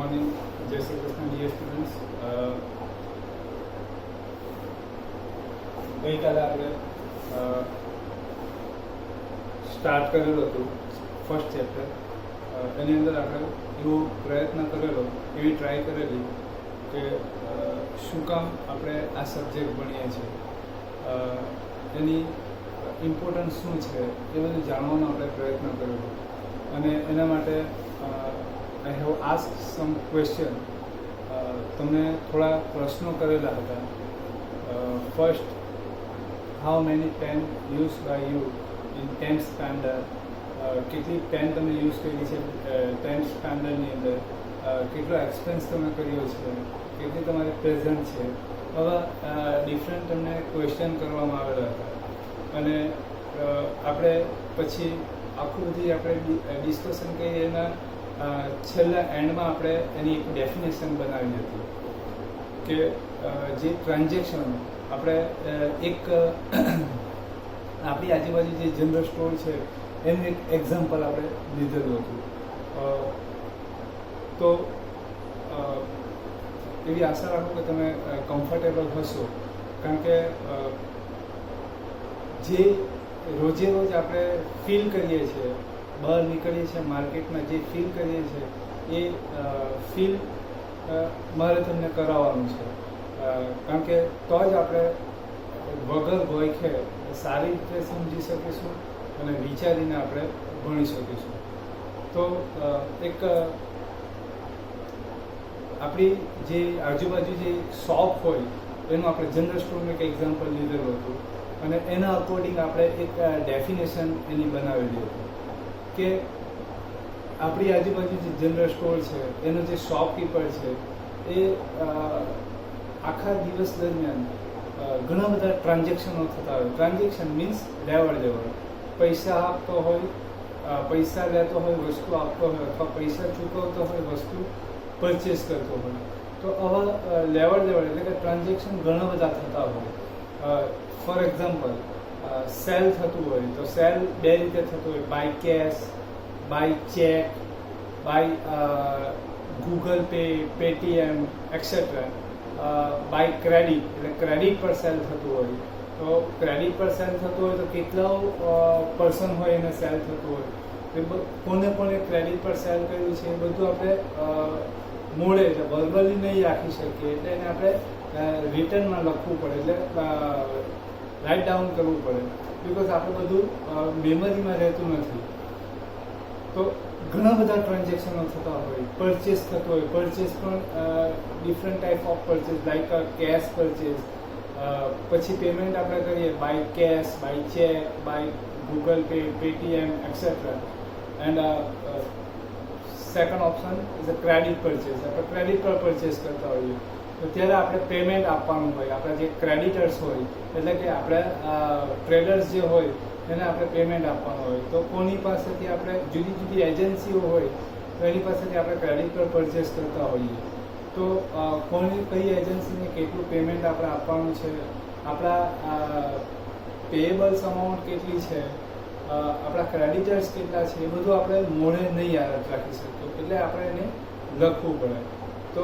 Morning, જય Shri Krishna dear students. ગઈકાલે આપણે સ્ટાર્ટ કરેલું હતું ફર્સ્ટ ચેપ્ટર. એની અંદર આપણે એવો પ્રયત્ન કરેલો, એવી ટ્રાય કરેલી કે શું કામ આપણે આ સબ્જેક્ટ ભણીએ છીએ, એની ઇમ્પોર્ટન્સ શું છે એ બધું જાણવાનો આપણે પ્રયત્ન કરેલો. અને એના માટે I have ask some question. તમને થોડા પ્રશ્નો કરેલા હતા. First, how many pen use by you in 10th standard? કેટલી પેન તમે યુઝ કરી છે 10th સ્ટાન્ડર્ડની અંદર? કેટલો એક્સપેન્સ તમે કર્યો છે? કેટલી તમારી પ્રેઝન્ટ છે? આવા ડિફરન્ટ તમને ક્વેશ્ચન કરવામાં આવેલા હતા. અને આપણે પછી આખું બધી આપણે ડિસ્કશન કરીએ એના છેલ્લા એન્ડમાં આપણે એની એક ડેફિનેશન બનાવી હતી કે જે ટ્રાન્ઝેક્શન આપણે એક આપણી આજુબાજુ જે જનરલ સ્ટોર છે એનું એક એક્ઝામ્પલ આપણે લીધેલું હતું. તો એવી આશા રાખું કે તમે કમ્ફર્ટેબલ હશો, કારણ કે જે રોજે રોજ આપણે ફીલ કરીએ છીએ, બહાર નીકળીએ છીએ માર્કેટમાં જે ફીલ કરીએ છીએ એ ફીલ મારે તમને કરાવવાનું છે. કારણ કે તો જ આપણે વગર ભયખે સારી રીતે સમજી શકીશું અને વિચારીને આપણે ભણી શકીશું. તો એક આપણી જે આજુબાજુ જે શોપ હોય એનું આપણે જનરલ સ્ટોરનું એક એક્ઝામ્પલ લીધેલું હતું અને એના અકોર્ડિંગ આપણે એક ડેફિનેશન એની બનાવેલી હતી કે આપણી આજુબાજુ જે જનરલ સ્ટોર છે એનો જે શોપકીપર છે એ આખા દિવસ દરમિયાન ઘણા બધા ટ્રાન્ઝેક્શનો થતા હોય. ટ્રાન્ઝેક્શન મીન્સ લેવડ દેવડ, પૈસા આપતો હોય, પૈસા લેતો હોય, વસ્તુ આપતો હોય, અથવા પૈસા ચૂકવતો હોય, વસ્તુ પરચેસ કરતો હોય. તો આવા લેવડ દેવડ એટલે કે ટ્રાન્ઝેક્શન ઘણા બધા થતા હોય. ફોર એક્ઝામ્પલ, સેલ થતું હોય તો સેલ બે રીતે થતું હોય, by cash, by cheque, by Google Pay, Paytm etcetera. By credit એટલે ક્રેડિટ પર સેલ થતું હોય. તો ક્રેડિટ પર સેલ થતું હોય તો કેટલા પર્સન હોય એને સેલ થતું હોય, કોને કોને ક્રેડિટ પર સેલ કર્યું છે એ બધું આપણે મોડે એટલે વર્બલી નહીં રાખી શકીએ, એટલે એને આપણે રિટર્નમાં લખવું પડે, એટલે રાઇટ ડાઉન કરવું પડે, બિકોઝ આપણે બધું મેમરીમાં રહેતું નથી. તો ઘણા બધા ટ્રાન્ઝેક્શનો થતા હોય, પરચેસ થતો હોય. પરચેસ પણ different type of purchase, like cash purchase. પછી પેમેન્ટ આપણે કરીએ by cash, by cheque, by Google Pay, Paytm etcetera. And second option is a credit purchase. આપણે ક્રેડિટ પર પરચેસ કરતા હોઈએ તો ત્યારે આપણે પેમેન્ટ આપવાનું હોય. આપણા જે ક્રેડિટર્સ હોય એટલે કે આપણે ટ્રેડર્સ જે હોય એને આપણે પેમેન્ટ આપવાનું હોય. તો કોની પાસેથી આપણે જુદી જુદી એજન્સીઓ હોય તો એની પાસેથી આપણે ક્રેડિટ પર પરચેસ કરતા હોઈએ. તો કોની કઈ એજન્સીને કેટલું પેમેન્ટ આપણે આપવાનું છે, આપણા પેએબલ્સ અમાઉન્ટ કેટલી છે, આપણા ક્રેડિટર્સ કેટલા છે, એ બધું આપણે મોઢે નહીં યાદ રાખી શકીએ, એટલે આપણે એને લખવું પડે. તો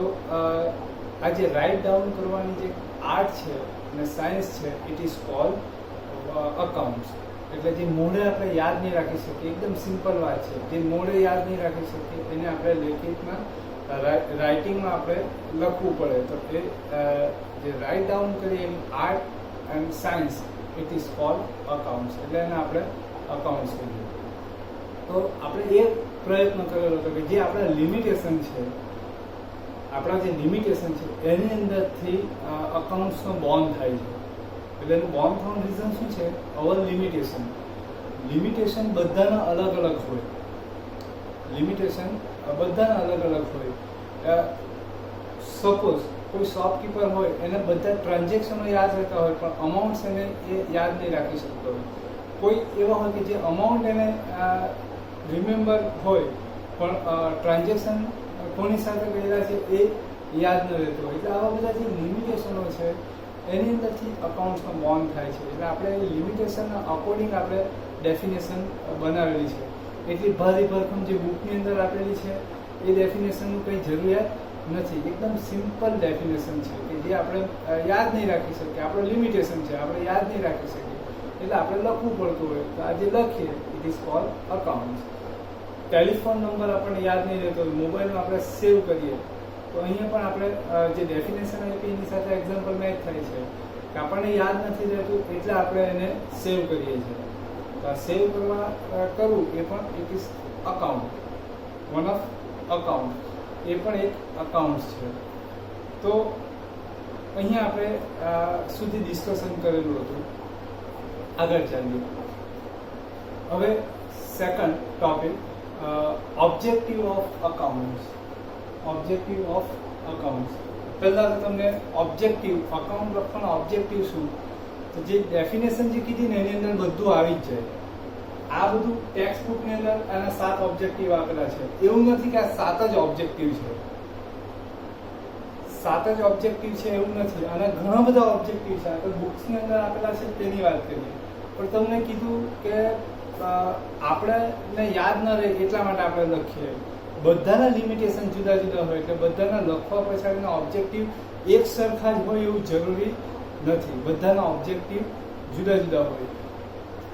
આ જે રાઇટ ડાઉન કરવાની જે આર્ટ છે અને સાયન્સ છે, ઇટ ઇઝ કોલ્ડ અકાઉન્ટ્સ. એટલે જે મોઢે આપણે યાદ નહીં રાખી શકીએ, એકદમ સિમ્પલ વાત છે, જે મોઢે યાદ નહીં રાખી શકીએ એને આપણે લેખિતમાં રાઇટિંગમાં આપણે લખવું પડે. તો એ જે રાઇટ ડાઉન કરીએ એની art and science, it is called accounts. એટલે એને આપણે અકાઉન્ટ્સ કહીએ. તો આપણે એ પ્રયત્ન કરેલો હતો કે જે આપણા લિમિટેશન છે, આપણા જે લિમિટેશન છે એની અંદરથી અકાઉન્ટ્સનો બોર્ન થાય છે. એટલે એનું બોર્ન થવાનું રીઝન શું છે? અવર લિમિટેશન. લિમિટેશન બધાના અલગ અલગ હોય. લિમિટેશન બધાના અલગ અલગ હોય. સપોઝ કોઈ શોપકીપર હોય એને બધા ટ્રાન્ઝેક્શનો યાદ રહેતા હોય પણ અમાઉન્ટ્સ એને એ યાદ નહીં રાખી શકતો હોય. કોઈ એવા હોય કે જે અમાઉન્ટ એને રિમેમ્બર હોય પણ ટ્રાન્ઝેક્શન કોની સાથે કરેલા છે એ યાદ ન રહેતું હોય. એટલે આવા બધા જે લિમિટેશનો છે એની અંદરથી અકાઉન્ટ્સનો બોર્ન થાય છે. એટલે આપણે લિમિટેશનના અકોર્ડિંગ આપણે ડેફિનેશન બનાવેલી છે. એટલી ભારી ભરખમ જે બુકની અંદર આપેલી છે એ ડેફિનેશનનું કંઈ જરૂરિયાત નથી. એકદમ સિમ્પલ ડેફિનેશન છે કે જે આપણે યાદ નહીં રાખી શકીએ. આપણો લિમિટેશન છે, આપણે યાદ નહીં રાખી શકીએ એટલે આપણે લખવું પડતું હોય. તો આ જે લખીએ it is called accounts. Telephone number આપણને યાદ નહીં રહેતો હોય, મોબાઈલમાં આપણે સેવ કરીએ તો અહીંયા પણ આપણે જે ડેફિનેશન આપી એની સાથે એક્ઝામ્પલ મેચ થાય છે કે આપણને યાદ નથી રહેતું એટલે આપણે એને સેવ કરીએ છીએ. તો આ સેવ કરવું એ પણ it is account, one of account, એ પણ એક અકાઉન્ટ્સ છે. તો અહીંયા આપણે સુધી ડિસ્કશન કરેલું હતું. આગળ ચાલીએ. હવે second topic, objective of accounts. Objective of accounts. પહેલાં તો તમને ઓબ્જેક્ટિવ, અકાઉન્ટ લખવાનો ઓબ્જેક્ટિવ શું, તો જે ડેફિનેશન જે કીધી ને એની અંદર બધું આવી જ જાય. આ બધું ટેક્સ્ટ બુકની અંદર આના 7 ઓબ્જેક્ટિવ આપેલા છે. એવું નથી કે આ 7 જ ઓબ્જેક્ટિવ છે, 7 જ ઓબ્જેક્ટિવ છે એવું નથી. આના ઘણા બધા ઓબ્જેક્ટિવ છે. આપણે બુક્સની અંદર આપેલા છે તેની વાત કરીએ. પણ તમને કીધું કે આપણે યાદ ન રહે એટલા માટે આપણે લખીએ. બધાના લિમિટેશન જુદા જુદા હોય એટલે બધાના લખવા પછાડીના ઓબ્જેક્ટિવ એક સરખા જ હોય એવું જરૂરી નથી. બધાના ઓબ્જેક્ટિવ જુદા જુદા હોય.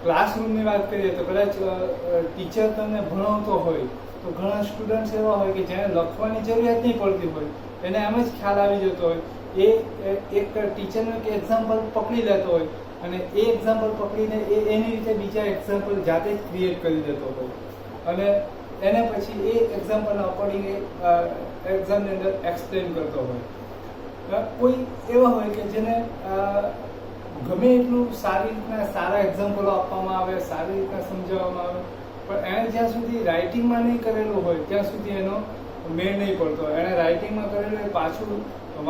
ક્લાસરૂમની વાત કરીએ તો કદાચ ટીચર તમને ભણાવતો હોય તો ઘણા સ્ટુડન્ટ્સ એવા હોય કે જેને લખવાની જરૂરિયાત નહીં પડતી હોય, એને એમ જ ખ્યાલ આવી જતો હોય. એ એક ટીચરનું એક એક્ઝામ્પલ પકડી લેતો હોય અને એ એક્ઝામ્પલ પકડીને એની રીતે બીજા એક્ઝામ્પલ જાતે જ ક્રિએટ કરી દેતો હોય અને એને પછી એ એક્ઝામ્પલના અકોર્ડિંગ એક્ઝામની અંદર એક્સપ્લેન કરતો હોય. કોઈ એવા હોય કે જેને ગમે એટલું સારી રીતના સારા એક્ઝામ્પલો આપવામાં આવે, સારી રીતના સમજાવવામાં આવે, પણ એણે જ્યાં સુધી રાઇટિંગમાં નહીં કરેલું હોય ત્યાં સુધી એનો મેળ નહીં પડતો. એણે રાઇટિંગમાં કરેલું એ પાછું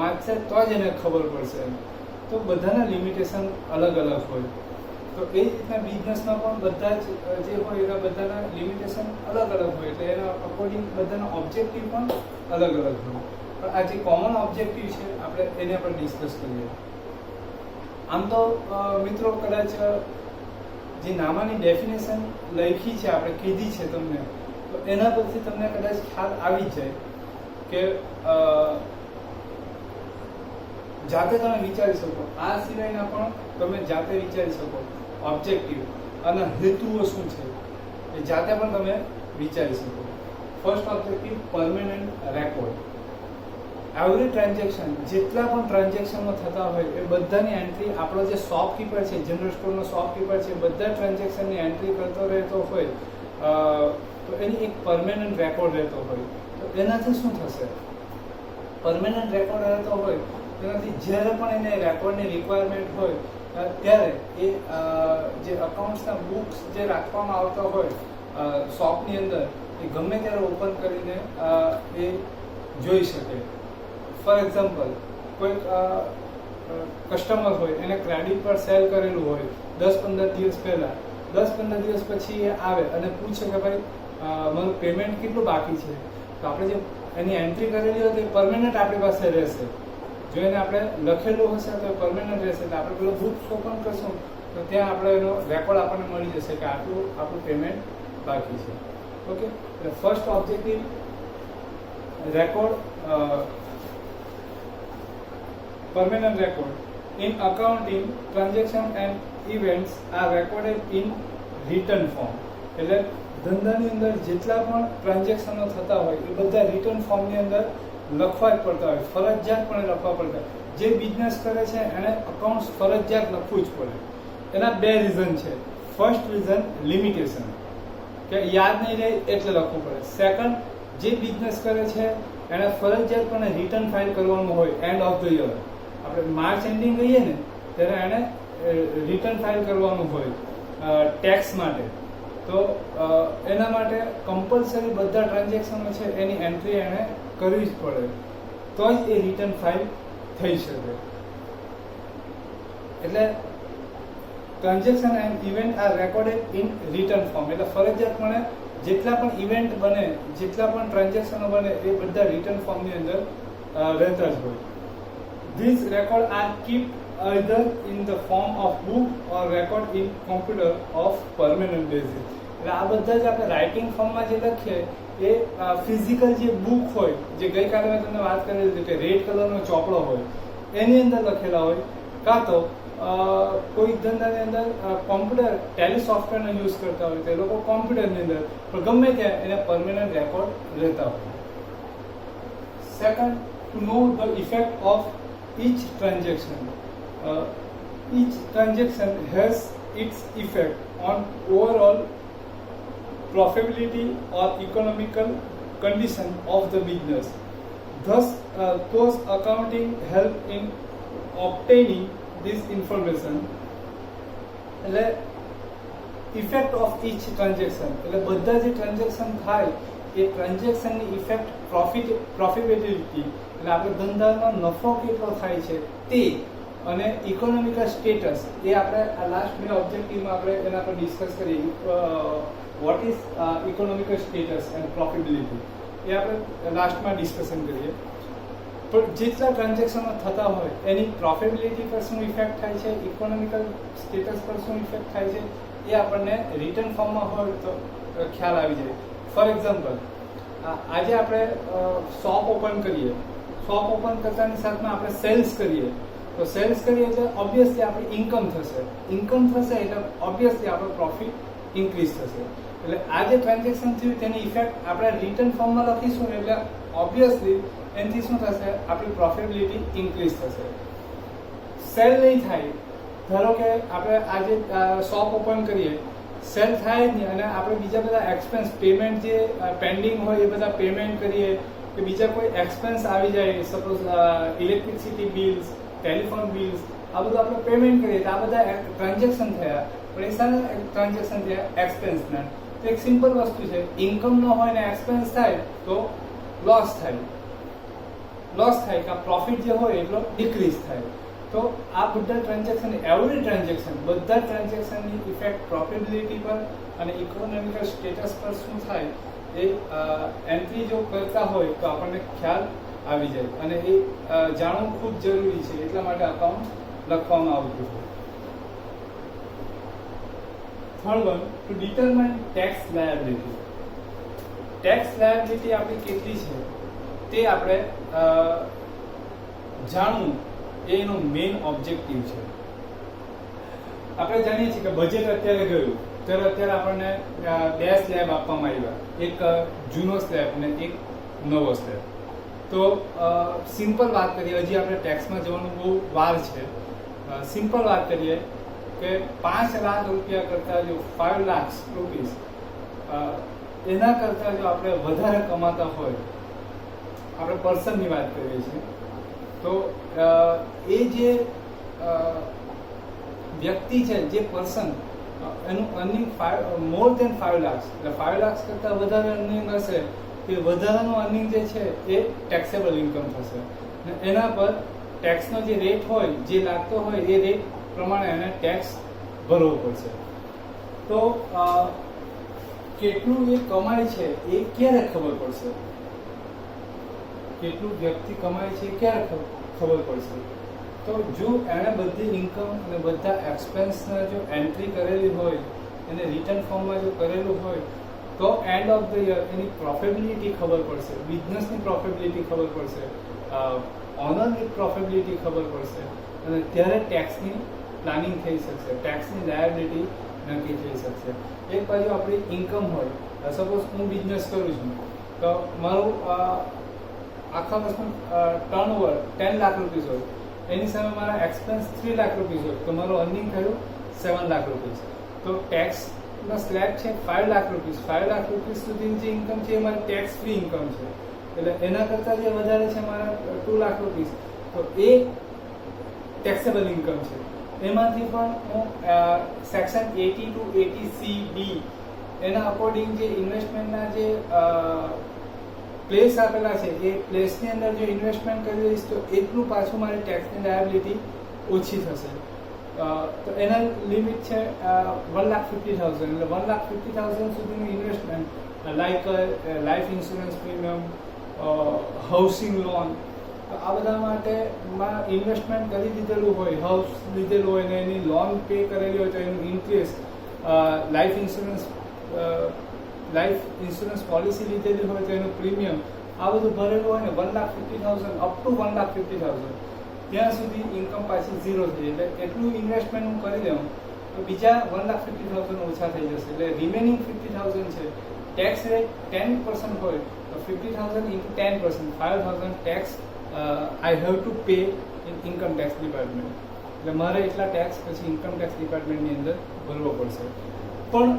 વાંચશે તો જ એને ખબર પડશે. તો બધાના લિમિટેશન અલગ અલગ હોય. તો એ રીતના બિઝનેસમાં પણ બધા જ જે હોય એના બધાના લિમિટેશન અલગ અલગ હોય એટલે એના અકોર્ડિંગ બધાના ઓબ્જેક્ટિવ પણ અલગ અલગ હોય. પણ આ જે કોમન ઓબ્જેક્ટિવ છે આપણે એને પણ ડિસ્કસ કરીએ. આમ તો મિત્રો કદાચ જે નામાની ડેફિનેશન લખી છે આપણે કીધી છે તમને, તો એના પરથી તમને કદાચ ખ્યાલ આવી જાય કે જાતે તમે વિચારી શકો. આ સિવાયના પણ તમે જાતે વિચારી શકો. ઓબ્જેક્ટિવ અને હેતુઓ શું છે એ જાતે પણ તમે વિચારી શકો. First objective, permanent record. Every transaction, જેટલા પણ ટ્રાન્ઝેક્શનો થતા હોય એ બધાની એન્ટ્રી આપણો જે શોપકીપર છે, જનરલ સ્ટોરનો શોપકીપર છે, બધા ટ્રાન્ઝેક્શનની એન્ટ્રી કરતો રહેતો હોય તો એની એક પરમેનન્ટ રેકોર્ડ રહેતો હોય. તો એનાથી શું થશે? પરમેનન્ટ રેકોર્ડ રહેતો હોય તેનાથી જ્યારે પણ એને રેકોર્ડની રિક્વાયરમેન્ટ હોય ત્યારે એ જે અકાઉન્ટ્સના બુક્સ જે રાખવામાં આવતા હોય શોપની અંદર એ ગમે ત્યારે ઓપન કરીને એ જોઈ શકે. ફોર એક્ઝામ્પલ, કોઈ કસ્ટમર હોય એને ક્રેડિટ પર સેલ કરેલું હોય 10-15 દિવસ પહેલાં, 10-15 દિવસ પછી એ આવે અને પૂછે કે ભાઈ મારું પેમેન્ટ કેટલું બાકી છે, તો આપણે જે એની એન્ટ્રી કરેલી હોય તો એ પરમેનન્ટ આપણી પાસે રહેશે. જો એને આપણે લખેલું હશે તો એ પરમેનન્ટ રહેશે. એટલે આપણે પેલો બુક્સ ઓપન કરશું તો ત્યાં આપણે એનો રેકોર્ડ આપણને મળી જશે કે આપણું પેમેન્ટ બાકી છે. ઓકે, એટલે first objective record, permanent record. In accounting, transaction and events are recorded in written form. એટલે ધંધાની અંદર જેટલા પણ ટ્રાન્ઝેક્શનો થતા હોય એ બધા રિટર્ન ફોર્મની અંદર લખવા જ પડતા હોય, ફરજિયાતપણે લખવા પડતા હોય. જે બિઝનેસ કરે છે એને અકાઉન્ટ્સ ફરજિયાત લખવું જ પડે. એના 2 રીઝન છે. ફર્સ્ટ રીઝન લિમિટેશન, કે યાદ નહીં રહે એટલે લખવું પડે. સેકન્ડ, જે બિઝનેસ કરે છે એને ફરજિયાતપણે રિટર્ન ફાઇલ કરવાનું હોય એન્ડ ઓફ ધ યર. આપણે માર્ચ એન્ડિંગ કહીએ ને ત્યારે એને રિટર્ન ફાઇલ કરવાનું હોય ટેક્સ માટે. તો એના માટે કમ્પલસરી બધા ટ્રાન્ઝેક્શનો છે એની એન્ટ્રી એણે કરવી જ પડે તો જ એ રિટર્ન ફાઇલ થઈ શકે. એટલે transaction and event are recorded in return form. એટલે ફરજિયાતપણે જેટલા પણ ઇવેન્ટ બને, જેટલા પણ ટ્રાન્ઝેક્શનો બને એ બધા રિટર્ન ફોર્મની અંદર રહેતા જ હોય. These records are kept either in the form of book or record in computer of permanent basis. એટલે આ બધા જ આપણે રાઇટિંગ ફોર્મમાં જે લખીએ એ ફિઝિકલ જે બુક હોય, જે ગઈકાલે મેં તમને વાત કરેલી હતી કે રેડ કલરનો ચોપડો હોય એની અંદર લખેલા હોય, કાં તો કોઈ ધંધાની અંદર કોમ્પ્યુટર ટેલી સોફ્ટવેરનો યુઝ કરતા હોય તો એ લોકો કોમ્પ્યુટરની અંદર પણ ગમે ત્યાં એને પરમેનન્ટ રેકોર્ડ રહેતા હોય. Second, to know the effect of each transaction. Each transaction has its effect on overall profitability or economical condition of the business. Thus, those accounting help in obtaining this information. એટલે effect of inch transaction એટલે બધા જે transaction થાય એ ટ્રાન્ઝેક્શનની effect profitability એટલે આપણે ધંધાનો નફો કેટલો થાય છે તે અને ઇકોનોમિકલ સ્ટેટસ એ આપણે આ લાસ્ટ બે ઓબ્જેક્ટિવમાં આપણે એના પર ડિસ્કસ કરીએ. What is economical status and profitability એ આપણે લાસ્ટમાં ડિસ્કશન કરીએ. પણ જેટલા ટ્રાન્ઝેક્શનો થતા હોય એની પ્રોફિટેબિલિટી પર શું ઇફેક્ટ થાય છે, ઇકોનોમિકલ સ્ટેટસ પર શું ઇફેક્ટ થાય છે એ આપણને રિટર્ન ફોર્મમાં હોય તો ખ્યાલ આવી જાય. ફોર એક્ઝામ્પલ, આજે આપણે શોપ ઓપન કરીએ, શોપ ઓપન કરતાની સાથમાં આપણે સેલ્સ કરીએ, તો સેલ્સ કરીએ એટલે ઓબ્વિયસલી આપણી ઇન્કમ થશે, ઇન્કમ થશે એટલે ઓબ્વિયસલી આપણો પ્રોફિટ ઇન્ક્રીઝ થશે. એટલે આ જે ટ્રાન્ઝેક્શન થયું તેની ઇફેક્ટ આપણે રિટર્ન ફોર્મમાં લખીશું એટલે ઓબ્વિયસલી એનાથી શું થશે, આપણી પ્રોફિટેબિલિટી ઇન્ક્રીઝ થશે. સેલ નહીં થાય, ધારો કે આપણે આજે શોપ ઓપન કરીએ, સેલ થાય જ નહીં અને આપણે બીજા બધા એક્સપેન્સ પેમેન્ટ જે પેન્ડિંગ હોય એ બધા પેમેન્ટ કરીએ કે બીજા કોઈ એક્સપેન્સ આવી જાય, suppose electricity bills, telephone bills, આ બધું આપણે પેમેન્ટ કરીએ તો આ બધા ટ્રાન્ઝેક્શન થયા, પણ એ સારા ટ્રાન્ઝેક્શન થયા એક્સપેન્સના. તો એક સિમ્પલ વસ્તુ છે, ઇન્કમ ન હોય ને એક્સપેન્સ થાય તો લોસ થાય, લોસ થાય કે પ્રોફિટ જે હોય એટલો ડિક્રીઝ થાય. તો આ બધા ટ્રાન્ઝેક્શન, એવરી ટ્રાન્ઝેક્શન, બધા ટ્રાન્ઝેક્શનની ઇફેક્ટ પ્રોફિટેબિલિટી પર અને ઇકોનોમિકલ સ્ટેટસ પર શું થાય એ એન્ટ્રી જો કરતા હોય તો આપણને ખ્યાલ આવી જાય અને એ જાણવું ખૂબ જરૂરી છે, એટલા માટે અકાઉન્ટ લખવામાં આવતું હોય. Third one, two determine tax liability. Tax liability આપણી કેટલી છે તે આપણે જાણવું એનો મેઇન ઓબ્જેક્ટિવ છે. આપણે જાણીએ છીએ કે બજેટ અત્યારે ગયું ત્યારે અત્યારે આપણને બે સ્લેબ આપવામાં આવ્યા, એક જૂનો સ્લેબ અને એક નવો સ્લેબ. તો સિમ્પલ વાત કરીએ, હજી આપણે ટેક્સમાં જવાનું બહુ વાર છે. સિમ્પલ વાત કરીએ કે 5 લાખ રૂપિયા કરતાં જો 5 લાખ રૂપીસ એના કરતાં જો આપણે વધારે કમાતા હોય, આપણે પર્સનની વાત કરીએ છીએ, તો એ જે વ્યક્તિ છે, જે પર્સન, એનું અર્નિંગ મોર દેન 5 લાખ એટલે 5 લાખ કરતાં વધારે અર્નિંગ હશે તે વધારાનું અર્નિંગ જે છે એ ટેક્સેબલ ઇન્કમ થશે અને એના પર ટેક્સનો જે રેટ હોય, જે લાગતો હોય એ રેટ પ્રમાણે એને ટેક્સ ભરવો પડશે. તો કેટલું એ કમાય છે એ ક્યારે ખબર પડશે, કેટલું વ્યક્તિ કમાય છે એ ક્યારે ખબર પડશે? તો જો એણે બધી ઇન્કમ અને બધા એક્સપેન્સના જો એન્ટ્રી કરેલી હોય, એને રિટર્ન ફોર્મમાં જો કરેલું હોય તો and of the year any profitability ખબર પડશે, બિઝનેસની પ્રોફિટેબિલિટી ખબર પડશે, ઓનરની પ્રોફિટેબિલિટી ખબર પડશે અને ત્યારે ટેક્સની પ્લાનિંગ થઈ શકશે, ટેક્સની લાયબિલિટી નક્કી થઈ શકશે. એક બાજુ આપણી ઇન્કમ હોય, સપોઝ હું બિઝનેસ કરું છું તો મારું આખા વર્ષનું ટર્નઓવર 10 લાખ રૂપીસ હોય, એની સામે મારા એક્સપેન્સ 3 લાખ રૂપીસ હોય તો મારું અર્નિંગ થયું 7 લાખ રૂપીસ. તો ટેક્સનો સ્લેબ છે 5 લાખ રૂપીસ. 5 લાખ રૂપીસ સુધીની જે ઇન્કમ છે એ મારી ટેક્સ ફ્રી ઇન્કમ છે, એટલે એના કરતાં જે વધારે છે મારા 2 લાખ રૂપીસ, તો એ ટેક્સેબલ ઇન્કમ છે. એમાંથી પણ હું સેક્શન 80 to 80C(b) એના અકોર્ડિંગ જે ઇન્વેસ્ટમેન્ટના જે પ્લેસ આપેલા છે એ પ્લેસની અંદર જો ઇન્વેસ્ટમેન્ટ કરી દઈશ તો એટલું પાછું મારી ટેક્સની લાયબિલિટી ઓછી થશે. તો એના લિમિટ છે 1,50,000 એટલે 1,50,000 સુધીનું investment, like life insurance premium, housing loan, તો આ બધા માટેમાં ઇન્વેસ્ટમેન્ટ કરી દીધેલું હોય, હાઉસ લીધેલું હોય ને એની લોન પે કરેલી હોય તો એનું interest, life insurance life insurance policy લીધેલી હોય તો એનું પ્રીમિયમ આ બધું ભરેલું હોય ને 1,50,000 અપ ટુ 1,50,000 ત્યાં સુધી ઇન્કમ પાછી ઝીરો થઈ એટલે એટલું ઇન્વેસ્ટમેન્ટ હું કરી દઉં તો બીજા 1,50,000 ઓછા થઈ જશે એટલે રિમેનિંગ 50,000 છે ટેક્સ રેટ 10% હોય તો 50,000 into 10% 5,000 tax I have to pay in income tax department એટલે મારે એટલા ટેક્સ પછી ઇન્કમ ટેક્સ ડિપાર્ટમેન્ટની અંદર ભરવો પડશે. પણ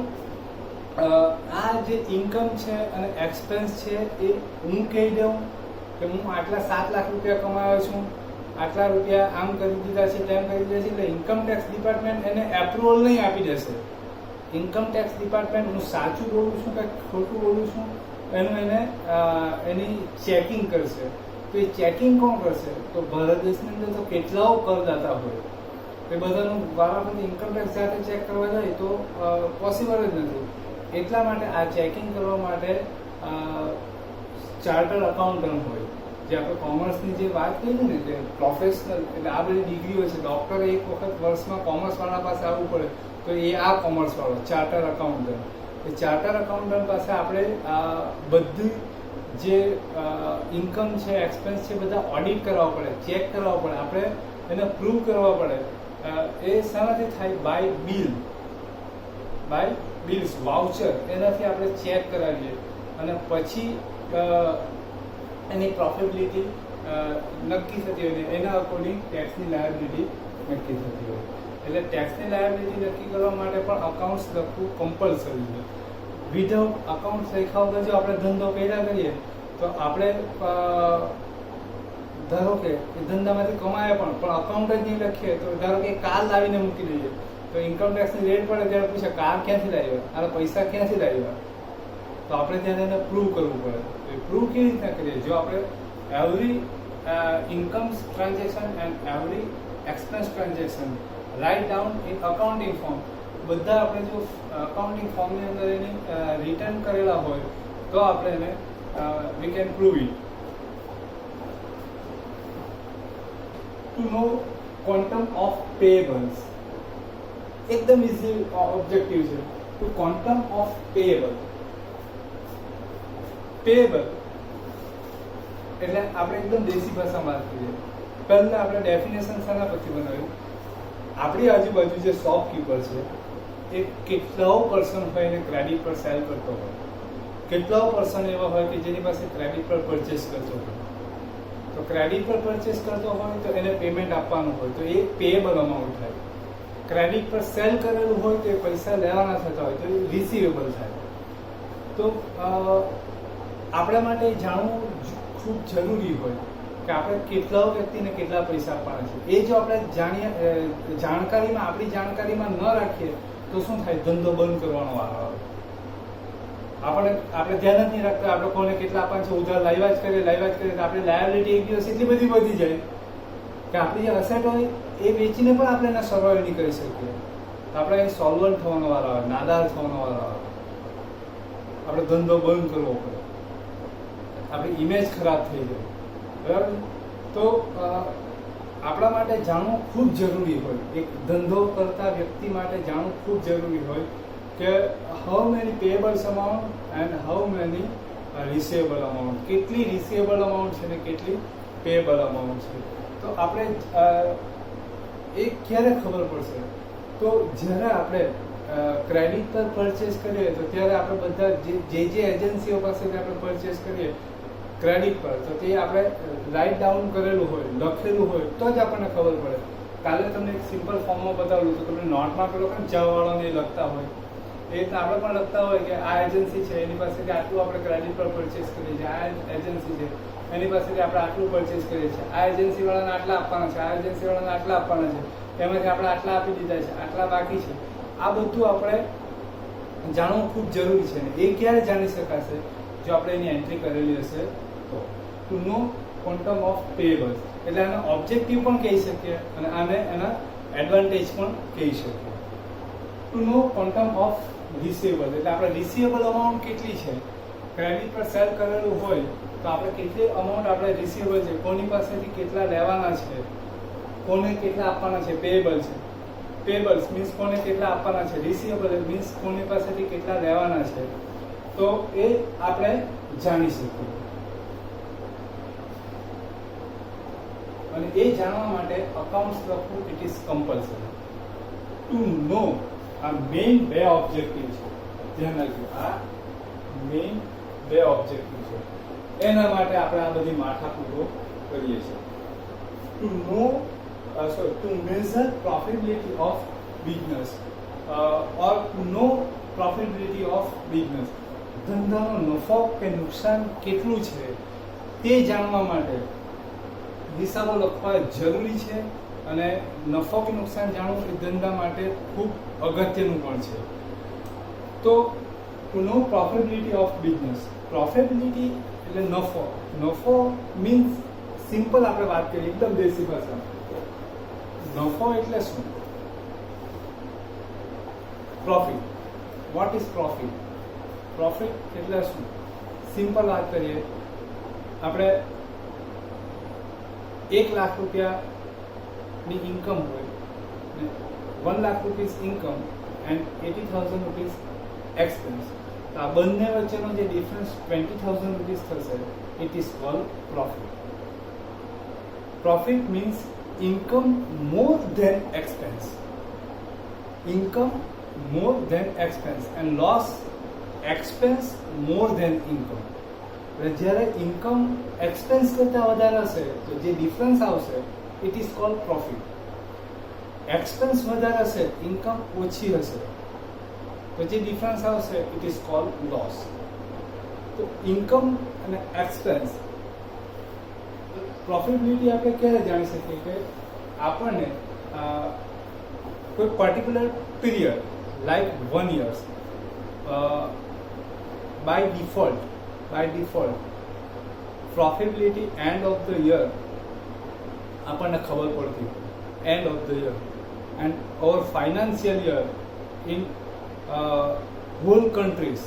આ જે ઇન્કમ છે અને એક્સપેન્સ છે એ હું કહી દઉં કે હું આટલા 7 લાખ રૂપિયા કમાયો છું, આટલા રૂપિયા આમ કરી દીધા છે તેમ કરી દીધા છે એટલે ઇન્કમ ટેક્સ ડિપાર્ટમેન્ટ એને એપ્રુવલ નહીં આપી દેશે. ઇન્કમ ટેક્સ ડિપાર્ટમેન્ટ હું સાચું બોલું છું કે ખોટું બોલું છું એનું એની ચેકિંગ કરશે. તો એ ચેકિંગ કોણ કરશે? તો ભારત દેશની અંદર તો કેટલાઓ કરદાતા હોય એ બધાનું વારાફરતી ઇન્કમ ટેક્સ સાથે ચેક કરવા જાય તો પોસિબલ જ નથી. એટલા માટે આ ચેકિંગ કરવા માટે ચાર્ટર્ડ અકાઉન્ટન્ટ હોય જે આપણે કોમર્સની જે વાત કરી ને કે પ્રોફેશનલ એટલે આ બધી ડિગ્રીઓ છે. ડૉક્ટરે એક વખત વર્ષમાં કોમર્સવાળા પાસે આવવું પડે તો એ આ કોમર્સવાળો ચાર્ટર્ડ અકાઉન્ટન્ટ. એ ચાર્ટર્ડ અકાઉન્ટન્ટ પાસે આપણે બધી જે ઇન્કમ છે એક્સપેન્સ છે બધા ઓડિટ કરવા પડે, ચેક કરવા પડે, આપણે એને પ્રૂવ કરવા પડે. એ શાનાથી થાય? બાય બિલ્સ વાઉચર એનાથી આપણે ચેક કરાવીએ અને પછી એની પ્રોફિટેબિલિટી નક્કી થતી હોય ને એના અકોર્ડિંગ ટેક્સની લાયબિલિટી નક્કી થતી હોય. એટલે ટેક્સની લાયબિલિટી નક્કી કરવા માટે પણ અકાઉન્ટ્સ લખવું કમ્પલસરી છે. વિધાઉટ અકાઉન્ટ્સ લખ્યા વગર જો આપણે ધંધો પેદા કરીએ તો આપણે ધારો કે એ ધંધામાંથી કમાયા પણ અકાઉન્ટ જ નહીં લખીએ તો ધારો કે કાર લાવીને મૂકી દઈએ તો ઇન્કમ ટેક્સની રેટ પડે ત્યારે પૂછે કાર ક્યાંથી લાવ્યા, આના પૈસા ક્યાંથી લાવ્યા? તો આપણે ત્યારે એને પ્રૂવ કરવું પડે. એ પ્રૂવ કેવી રીતના કરીએ? જો આપણે every income transaction and every expense transaction write down in accounting form બધા આપણે જો અકાઉન્ટિંગ ફોર્મની અંદર એની રિટર્ન કરેલા હોય તો આપણે એને we can prove it. To know quantum of payables એકદમ ઇઝી ઓબ્જેક્ટિવ છે. ટુ ક્વોન્ટમ ઓફ પેયેબલ એટલે આપણે એકદમ દેશી ભાષામાં વાત કરીએ. પહેલા આપણે ડેફિનેશન શાના પરથી બનાવ્યું? આપણી આજુબાજુ જે શોપકીપર છે એ કેટલાઓ પર્સન હોય એને ક્રેડિટ પર સેલ કરતો હોય, કેટલાઓ પર્સન એવા હોય કે જેની પાસે ક્રેડિટ પર પરચેસ કરતો હોય. તો ક્રેડિટ પર પરચેસ કરતો હોય તો એને પેમેન્ટ આપવાનું હોય તો એ પેયેબલ અમાઉન્ટ થાય. ક્રેડિટ પર સેલ કરેલું હોય તો એ પૈસા લેવાના થતા હોય તો એ રિસીવેબલ થાય. તો આપણા માટે જાણવું ખૂબ જરૂરી હોય કે આપણે કેટલા વ્યક્તિને કેટલા પૈસા આપવાના છે. એ જો આપણે જાણકારીમાં આપણી જાણકારીમાં ન રાખીએ તો શું થાય? ધંધો બંધ કરવાનો વારો આવે. આપણે ધ્યાન જ નહીં રાખતા આપણે કોને કેટલા આપવાના છે, ઉધાર લાવ્યા જ કરીએ આપણે લાયબિલિટી એક દિવસ એટલી બધી વધી જાય કે આપણી જે અસેટ હોય એ વેચીને પણ આપણે એના સર્વાઈવ નહીં કરી શકીએ. આપણે એ સોલ્વન્ટ થવાનો વારો આવે, નાદાર થવાનો વારો આવે. આપણે ધંધો બંધ કરવો પડે, આપણી ઇમેજ ખરાબ થઈ જાય. બરાબર? તો આપણા માટે જાણવું ખૂબ જરૂરી હોય. એક ધંધો કરતા વ્યક્તિ માટે જાણવું ખૂબ જરૂરી હોય કે how many payables amount and how many receivable amount. કેટલી રિસીવેબલ અમાઉન્ટ છે ને કેટલી પેયેબલ અમાઉન્ટ છે. તો આપણે એ ક્યારે ખબર પડશે? તો જ્યારે આપણે ક્રેડિટ પર પરચેસ કરીએ તો ત્યારે આપણે બધા જે એજન્સીઓ પાસેથી આપણે પરચેસ કરીએ ક્રેડિટ પર તો તે આપણે રાઇટ ડાઉન કરેલું હોય, લખેલું હોય તો જ આપણને ખબર પડે. કાલે તમને એક સિમ્પલ ફોર્મમાં બતાવ્યું તો તમે નોટમાં પેલો કેમ ચાવાળાને લખતા હોય એ રીતના આપણે પણ લખતા હોય કે આ એજન્સી છે એની પાસેથી આટલું આપણે ક્રેડિટ પર પરચેસ કરીએ છીએ, આ એજન્સી છે એની પાસેથી આપણે આટલું પરચેસ કરીએ છીએ, આ એજન્સીવાળાને આટલા આપવાના છે, આ એજન્સીવાળાને આટલા આપવાના છે, એમાંથી આપણે આટલા આપી દીધા છે, આટલા બાકી છે. આ બધું આપણે જાણવું ખૂબ જરૂરી છે. ને એ ક્યારે જાણી શકાશે? જો આપણે એની એન્ટ્રી કરેલી હશે તો. To know quantum of payables એટલે આને ઓબ્જેક્ટિવ પણ કહી શકીએ અને આને એના એડવાન્ટેજ પણ કહી શકીએ. To know quantum of receivable એટલે આપણે રિસીવેબલ અમાઉન્ટ કેટલી છે, ક્રેડિટ પર સેલ કરેલું હોય તો આપણે કેટલી અમાઉન્ટ આપણે રિસીવેબલ છે, કોની પાસેથી કેટલા લેવાના છે, કોને કેટલા આપવાના છે, પેયેબલ છે. પેબલ્સ મીન્સ કોને કેટલા આપવાના છે, રિસીવેબલ મીન્સ કોની પાસેથી કેટલા લેવાના છે, તો એ આપણે જાણી શકીએ. અને એ જાણવા માટે અકાઉન્ટ્સ લખવું ઇટ ઇઝ કમ્પલસરી. ટુ નો આ મેઇન બે ઓબ્જેક્ટિવ છે, ધ્યાન રાખજો. આ મેઇન બે ઓબ્જેક્ટિવ છે, એના માટે આપણે આ બધી માથાકૂટો કરીએ છીએ. To know to measure profitability of business or to know profitability of business, ધંધાનો નફો કે નુકસાન કેટલું છે તે જાણવા માટે હિસાબો લખવા જરૂરી છે. અને નફો કે નુકસાન જાણવું એ ધંધા માટે ખૂબ અગત્યનું પણ છે. તો to know profitability of business, profitability એટલે નફો. નફો મીન્સ સિમ્પલ આપણે વાત કરીએ એકદમ દેશી ભાષામાં, નફો એટલે શું? Profit. What is profit? Profit એટલે શું? સિમ્પલ વાત કરીએ, આપણે 1 લાખ રૂપિયાની ઇન્કમ હોય, 1 lakh rupees income and 80,000 rupees expense, તો આ બંને વચ્ચેનો જે ડિફરન્સ 20,000 રૂપીસ થશે, it is called profit. Profit means income more than expense, income more than expense, and loss expense more than income. જ્યારે ઇન્કમ એક્સપેન્સ કરતા વધારે હશે તો જે ડિફરન્સ આવશે it is called profit. Expense વધારે હશે, ઇન્કમ ઓછી હશે તો જે ડિફરન્સ આવશે ઇટ ઇઝ કોલ્ડ લોસ. તો ઇન્કમ અને એક્સપેન્સ, પ્રોફિટેબિલિટી આપણે ક્યારે જાણી શકીએ કે આપણને કોઈ particular period like 1 year by default profitability end of the year આપણને ખબર પડતી હોય, end of the year end over financial year in whole countries,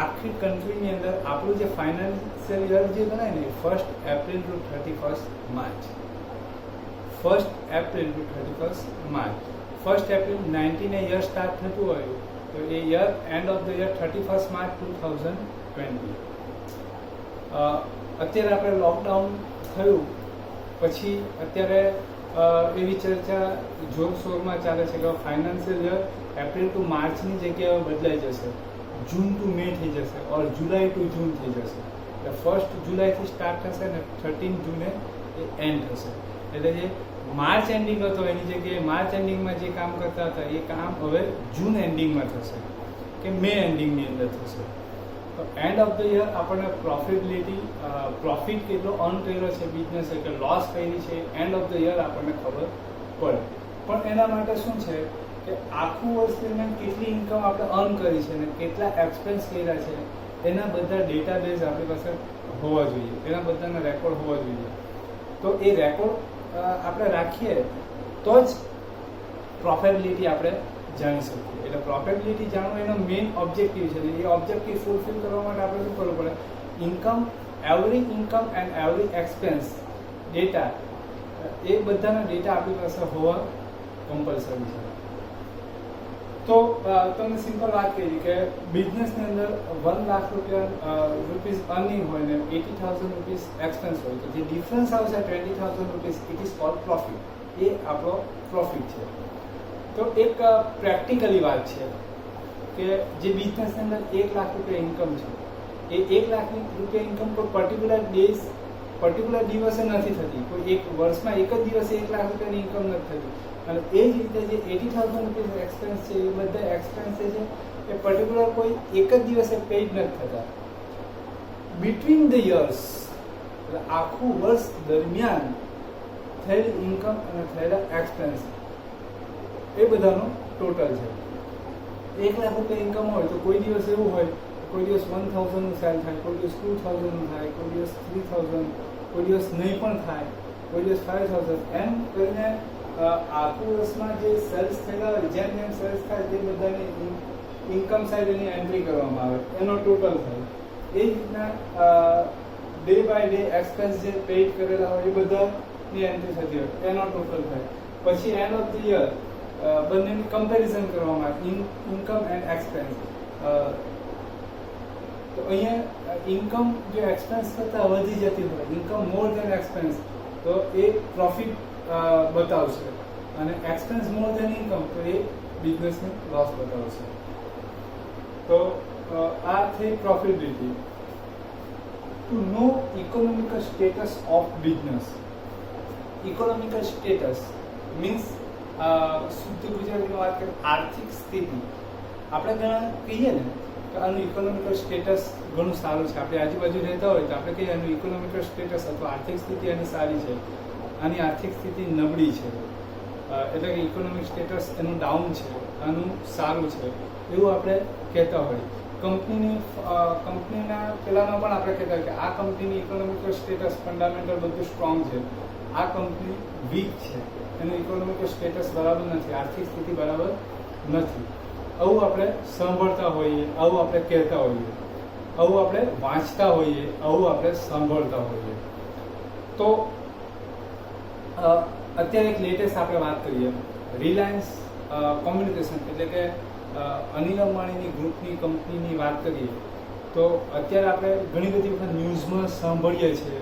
આખી કન્ટ્રીની અંદર આપણું જે ફાઇનાન્શિયલ યર જે ગણાય ને 1st April to 31st March, 1st April to 31st March. 1st April 19 એ યર સ્ટાર્ટ થતું હોય તો એ year end of the year 31st March 2020. અત્યારે આપણે લોકડાઉન થયું પછી અત્યારે એવી ચર્ચા જોરશોરમાં ચાલે છે કે ફાઇનાન્શિયલ યર એપ્રિલ ટુ માર્ચની જગ્યાએ બદલાઈ જશે, જૂન ટુ મે થઈ જશે ઓર જુલાઈ ટુ જૂન થઈ જશે. એટલે 1st જુલાઈથી સ્ટાર્ટ થશે ને 13 જૂને એ એન્ડ થશે. એટલે જે માર્ચ એન્ડિંગ હતો એની જગ્યાએ માર્ચ એન્ડિંગમાં જે કામ કરતા હતા એ કામ હવે જૂન એન્ડિંગમાં થશે કે મે એન્ડિંગની અંદર થશે. તો એન્ડ ઓફ ધ યર આપણને પ્રોફિટેબિલિટી, પ્રોફિટ કેટલો અર્ન કર્યો છે બિઝનેસે કે લોસ કરી છે, એન્ડ ઓફ ધ યર આપણને ખબર પડે. પણ એના માટે શું છે કે આખું વર્ષ દરમિયાન કેટલી ઇન્કમ આપણે અર્ન કરી છે ને કેટલા એક્સપેન્સ કર્યા છે એના બધા ડેટાબેઝ આપણી પાસે હોવા જોઈએ, એના બધાના રેકોર્ડ હોવા જોઈએ. તો એ રેકોર્ડ આપણે રાખીએ તો જ પ્રોફિટેબિલિટી આપણે જાણી શકીએ. એટલે પ્રોફિટેબિલિટી જાણવું એનો મેઇન ઓબ્જેક્ટિવ છે. એ ઓબ્જેક્ટિવ ફૂલફિલ કરવા માટે આપણે શું કરવું પડે? Income, every income and every expense data, એ બધાના ડેટા આપણી પાસે હોવા કમ્પલસરી છે. તો તમને સિમ્પલ વાત કરી કે બિઝનેસની અંદર 1 લાખ રૂપીસ અર્નિંગ હોય ને 80,000 રૂપીસ એક્સપેન્સ હોય તો જે ડિફરન્સ આવશે 20,000 rupees, it is called profit. એ આપણો પ્રોફિટ છે. તો એક પ્રેક્ટિકલી વાત છે કે જે બિઝનેસની અંદર 1 લાખ રૂપિયા ઇન્કમ છે એ 1 લાખ રૂપિયા ઇન્કમ કોઈ પર્ટિક્યુલર દિવસે નથી થતી, કોઈ એક વર્ષમાં એક જ દિવસે 1 લાખ રૂપિયાની ઇન્કમ નથી થતી. અને એ જ રીતે જે 80,000 રૂપીસ એક્સપેન્સ છે એ બધા એક્સપેન્સ છે એ પર્ટિક્યુલર કોઈ એક જ દિવસે પેઇડ નથી થતા. બિટવીન ધ યર્સ, એટલે આખું વર્ષ દરમિયાન થયેલી ઇન્કમ અને થયેલા એક્સપેન્સ એ બધાનું ટોટલ છે. 1 લાખ રૂપિયા ઇન્કમ હોય તો કોઈ દિવસ એવું હોય, કોઈ દિવસ 1,000નું સેલ થાય, કોઈ દિવસ 2,000નું થાય, કોઈ દિવસ 3,000, કોઈ દિવસ નહીં પણ થાય, કોઈ દિવસ 5,000, એમ કરીને આખું વર્ષમાં જે સેલ્સ થયેલા હોય જેમ જેમ સેલ્સ થાય તે બધાની ઇન્કમ સાઇડ એની એન્ટ્રી કરવામાં આવે, એનો ટોટલ થાય. એ જ રીતના ડે બાય ડે એક્સપેન્સ જે પેઇડ કરેલા હોય એ બધાની એન્ટ્રી થતી હોય એનો ટોટલ થાય. પછી એન્ડ ઓફ ધ યર બંનેની કમ્પેરિઝન કરવામાં આવે, ઇન્કમ એન્ડ એક્સપેન્સ. તો અહીંયા ઇન્કમ જો એક્સપેન્સ કરતાં વધી જતી હોય, ઇન્કમ મોર દેન એક્સપેન્સ, તો એ પ્રોફિટ બતાવશે, અને એક્સપેન્સ મોર દેન ઇન્કમ તો એ બિઝનેસને લોસ બતાવશે. તો આ થઈ profitability. To know economical status of business. Economical status means શુદ્ધ ગુજરાતીમાં વાત કરીએ આર્થિક સ્થિતિ. આપણે ઘણા કહીએ ને કે આનું ઇકોનોમિકલ સ્ટેટસ ઘણું સારું છે, આપણે આજુબાજુ રહેતા હોય તો આપણે કહીએ આનું ઇકોનોમિકલ સ્ટેટસ અથવા આર્થિક સ્થિતિ એની સારી છે, આની આર્થિક સ્થિતિ નબળી છે, એટલે કે ઇકોનોમિક સ્ટેટસ એનું ડાઉન છે, આનું સારું છે, એવું આપણે કહેતા હોય. કંપનીના પેલામાં પણ આપણે કહેતા હોય કે આ કંપનીની ઇકોનોમિકલ સ્ટેટસ ફંડામેન્ટલ બધું સ્ટ્રોંગ છે, આ કંપની વીક છે, એનું ઇકોનોમિકલ સ્ટેટસ બરાબર નથી, આર્થિક સ્થિતિ બરાબર નથી. આવું આપણે સાંભળતા હોઈએ, આવું આપણે કહેતા હોઈએ, આવું આપણે વાંચતા હોઈએ, આવું આપણે સાંભળતા હોઈએ. તો અત્યારે એક લેટેસ્ટ આપણે વાત કરીએ, રિલાયન્સ કોમ્યુનિકેશન એટલે કે અનિલ અંબાણીની ગ્રુપની કંપનીની વાત કરીએ તો અત્યારે આપણે ઘણી બધી વખત ન્યૂઝમાં સાંભળીએ છીએ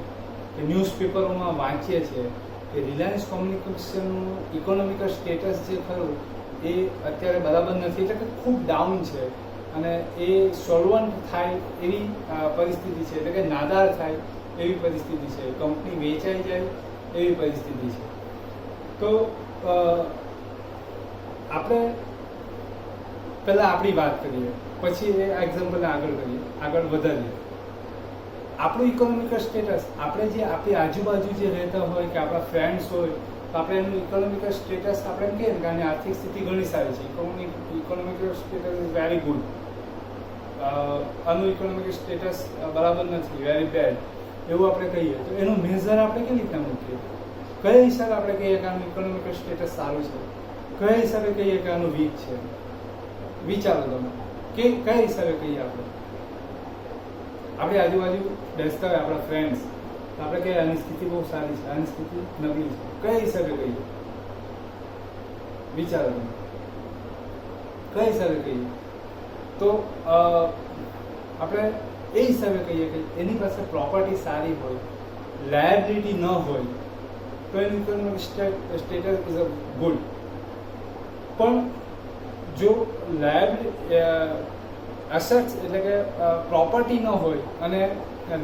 કે ન્યૂઝપેપરોમાં વાંચીએ છીએ કે રિલાયન્સ કોમ્યુનિકેશનનું ઇકોનોમિકલ સ્ટેટસ જે ખરું એ અત્યારે બરાબર નથી, એટલે કે ખૂબ ડાઉન છે, અને એ સોલ્વન્ટ થાય એવી પરિસ્થિતિ છે, એટલે કે નાદાર થાય એવી પરિસ્થિતિ છે, કંપની વેચાઈ જાય એવી પરિસ્થિતિ છે. તો આપણે પહેલાં આપણી વાત કરીએ, પછી એ એક્ઝામ્પલને આગળ વધારીએ. આપણું ઇકોનોમિકલ સ્ટેટસ, આપણે જે આપણી આજુબાજુ જે રહેતા હોય કે આપણા ફ્રેન્ડ્સ હોય તો આપણે એનું ઇકોનોમિકલ સ્ટેટસ આપણે એમ કહીએ કે આની આર્થિક સ્થિતિ ઘણી સારી છે, economical status is very good, આનું ઇકોનોમિકલ સ્ટેટસ બરાબર નથી, વેરી બેડ, એવું આપણે કહીએ. તો એનું મેઝર આપણે કેવી રીતના મૂકીએ? કયા હિસાબે આપણે કહીએ કે આનું ઇકોનોમિકલ સ્ટેટસ સારું છે, કયા હિસાબે કહીએ કે આનું વીક છે? વિચારો તમે કે કયા હિસાબે કહીએ? આપણે આજુબાજુ બેસતા હોય આપણા ફ્રેન્ડ્સ, તો આપણે કહીએ આની સ્થિતિ બહુ સારી છે, આની સ્થિતિ નબળી છે, કયા હિસાબે કહીએ? વિચારો તમે કયા હિસાબે કહીએ? તો આપણે એ હિસાબે કહીએ કે એની પાસે પ્રોપર્ટી સારી હોય, લાયબિલિટી ન હોય તો એનું economic status is a good. પણ જો એસેટ્સ એટલે કે પ્રોપર્ટી ન હોય અને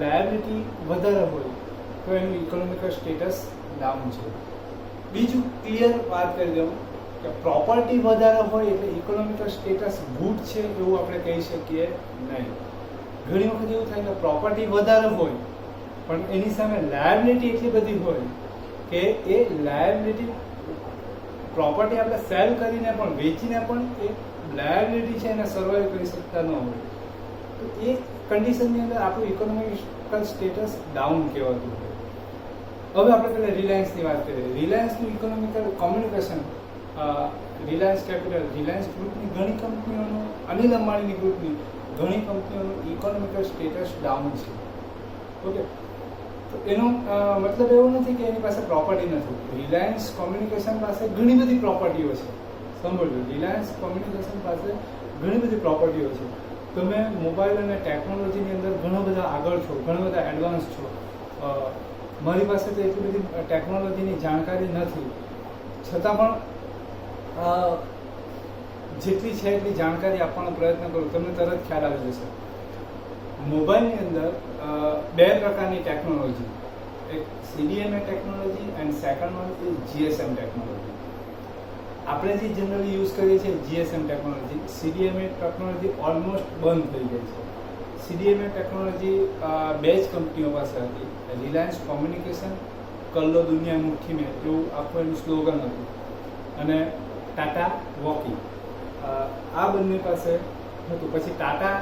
લાયબિલિટી વધારે હોય તો એનું ઇકોનોમિકલ સ્ટેટસ ડાઉન છે. બીજું ક્લિયર વાત કરી દઉં કે પ્રોપર્ટી વધારે હોય એટલે ઇકોનોમિકલ સ્ટેટસ ગુડ છે એવું આપણે કહી શકીએ નહીં. ઘણી વખત એવું થાય કે પ્રોપર્ટી વધારે હોય પણ એની સામે લાયબિલિટી એટલી બધી હોય કે એ લાયબિલિટી પ્રોપર્ટી આપણે સેલ કરીને પણ વેચીને પણ એ લાયબિલિટી છે એને સર્વાઈવ કરી શકતા ન હોય, તો એ કન્ડિશનની અંદર આપણું ઇકોનોમિકલ સ્ટેટસ ડાઉન કહેવાતું હોય. હવે આપણે પહેલાં રિલાયન્સની વાત કરીએ. રિલાયન્સનું ઇકોનોમિકલ કોમ્યુનિકેશન, રિલાયન્સ કેપિટલ, રિલાયન્સ ગ્રુપની ઘણી કંપનીઓનું, અનિલ અંબાણીની ગ્રુપની ઘણી કંપનીઓનું ઇકોનોમિકલ સ્ટેટસ ડાઉન છે. ઓકે, તો એનો મતલબ એવો નથી કે એની પાસે પ્રોપર્ટી નથી. રિલાયન્સ કોમ્યુનિકેશન પાસે ઘણી બધી પ્રોપર્ટીઓ છે. સાંભળજો, રિલાયન્સ કોમ્યુનિકેશન પાસે ઘણી બધી પ્રોપર્ટીઓ છે. તમે મોબાઈલ અને ટેકનોલોજીની અંદર ઘણા બધા આગળ છો, ઘણા બધા એડવાન્સ છો. મારી પાસે તો એટલી બધી ટેકનોલોજીની જાણકારી નથી, છતાં પણ જેટલી છે એટલી જાણકારી આપવાનો પ્રયત્ન કરું, તમને તરત ખ્યાલ આવી જશે. મોબાઈલની અંદર બે પ્રકારની ટેકનોલોજી, એક CDMA technology and second one is GSM technology. આપણે જે જનરલી યુઝ કરીએ છીએ GSM technology, CDMA technology almost બંધ થઈ ગઈ છે. CDMA ટેકનોલોજી બે જ કંપનીઓ પાસે હતી, રિલાયન્સ કોમ્યુનિકેશન, કલ્લો દુનિયા મુઠ્ઠી મેં, એવું આખું એનું સ્લોગન હતું, અને ટાટા વોકી, આ બંને પાસે હતું. પછી ટાટા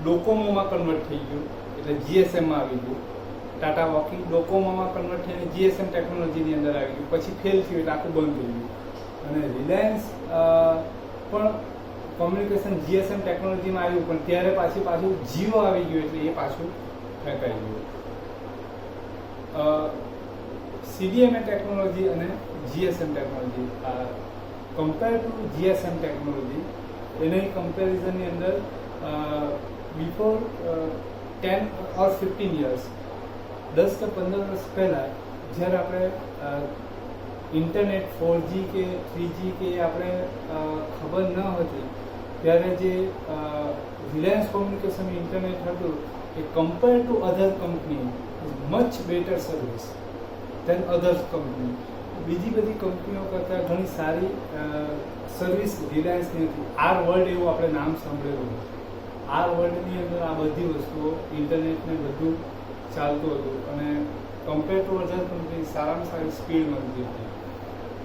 ડોકોમોમાં કન્વર્ટ થઈ ગયું એટલે GSMમાં આવી ગયું. ટાટા વોકી ડોકોમોમાં કન્વર્ટ થઈને GSM ટેકનોલોજીની અંદર આવી ગયું, પછી ફેલ થયું એટલે આખું બંધ થઈ ગયું. અને રિલાયન્સ પણ કોમ્યુનિકેશન GSM ટેકનોલોજીમાં આવ્યું, પણ ત્યારે પાછું જીઓ આવી ગયું એટલે એ પાછું ફેંકાઈ ગયું. CDMA ટેકનોલોજી અને GSM technology compare to GSM technology, એની કમ્પેરિઝનની અંદર બિફોર 10 or 15 years, 10 કે 15 વર્ષ પહેલાં જ્યારે આપણે ઇન્ટરનેટ 4G કે 3G કે આપણે ખબર ન હતી, ત્યારે જે રિલાયન્સ કોમ્યુનિકેશન ઇન્ટરનેટ હતું એ compare to other company much better service than others company. બીજી બધી કંપનીઓ કરતાં ઘણી સારી સર્વિસ રિલાયન્સની હતી. આર વર્લ્ડ એવું આપણે નામ સાંભળેલું. આર વર્લ્ડની અંદર આ બધી વસ્તુઓ ઇન્ટરનેટને બધું ચાલતું હતું અને કમ્પેર ટુ અધર કંપની સારામાં સારી સ્પીડ મળતી હતી.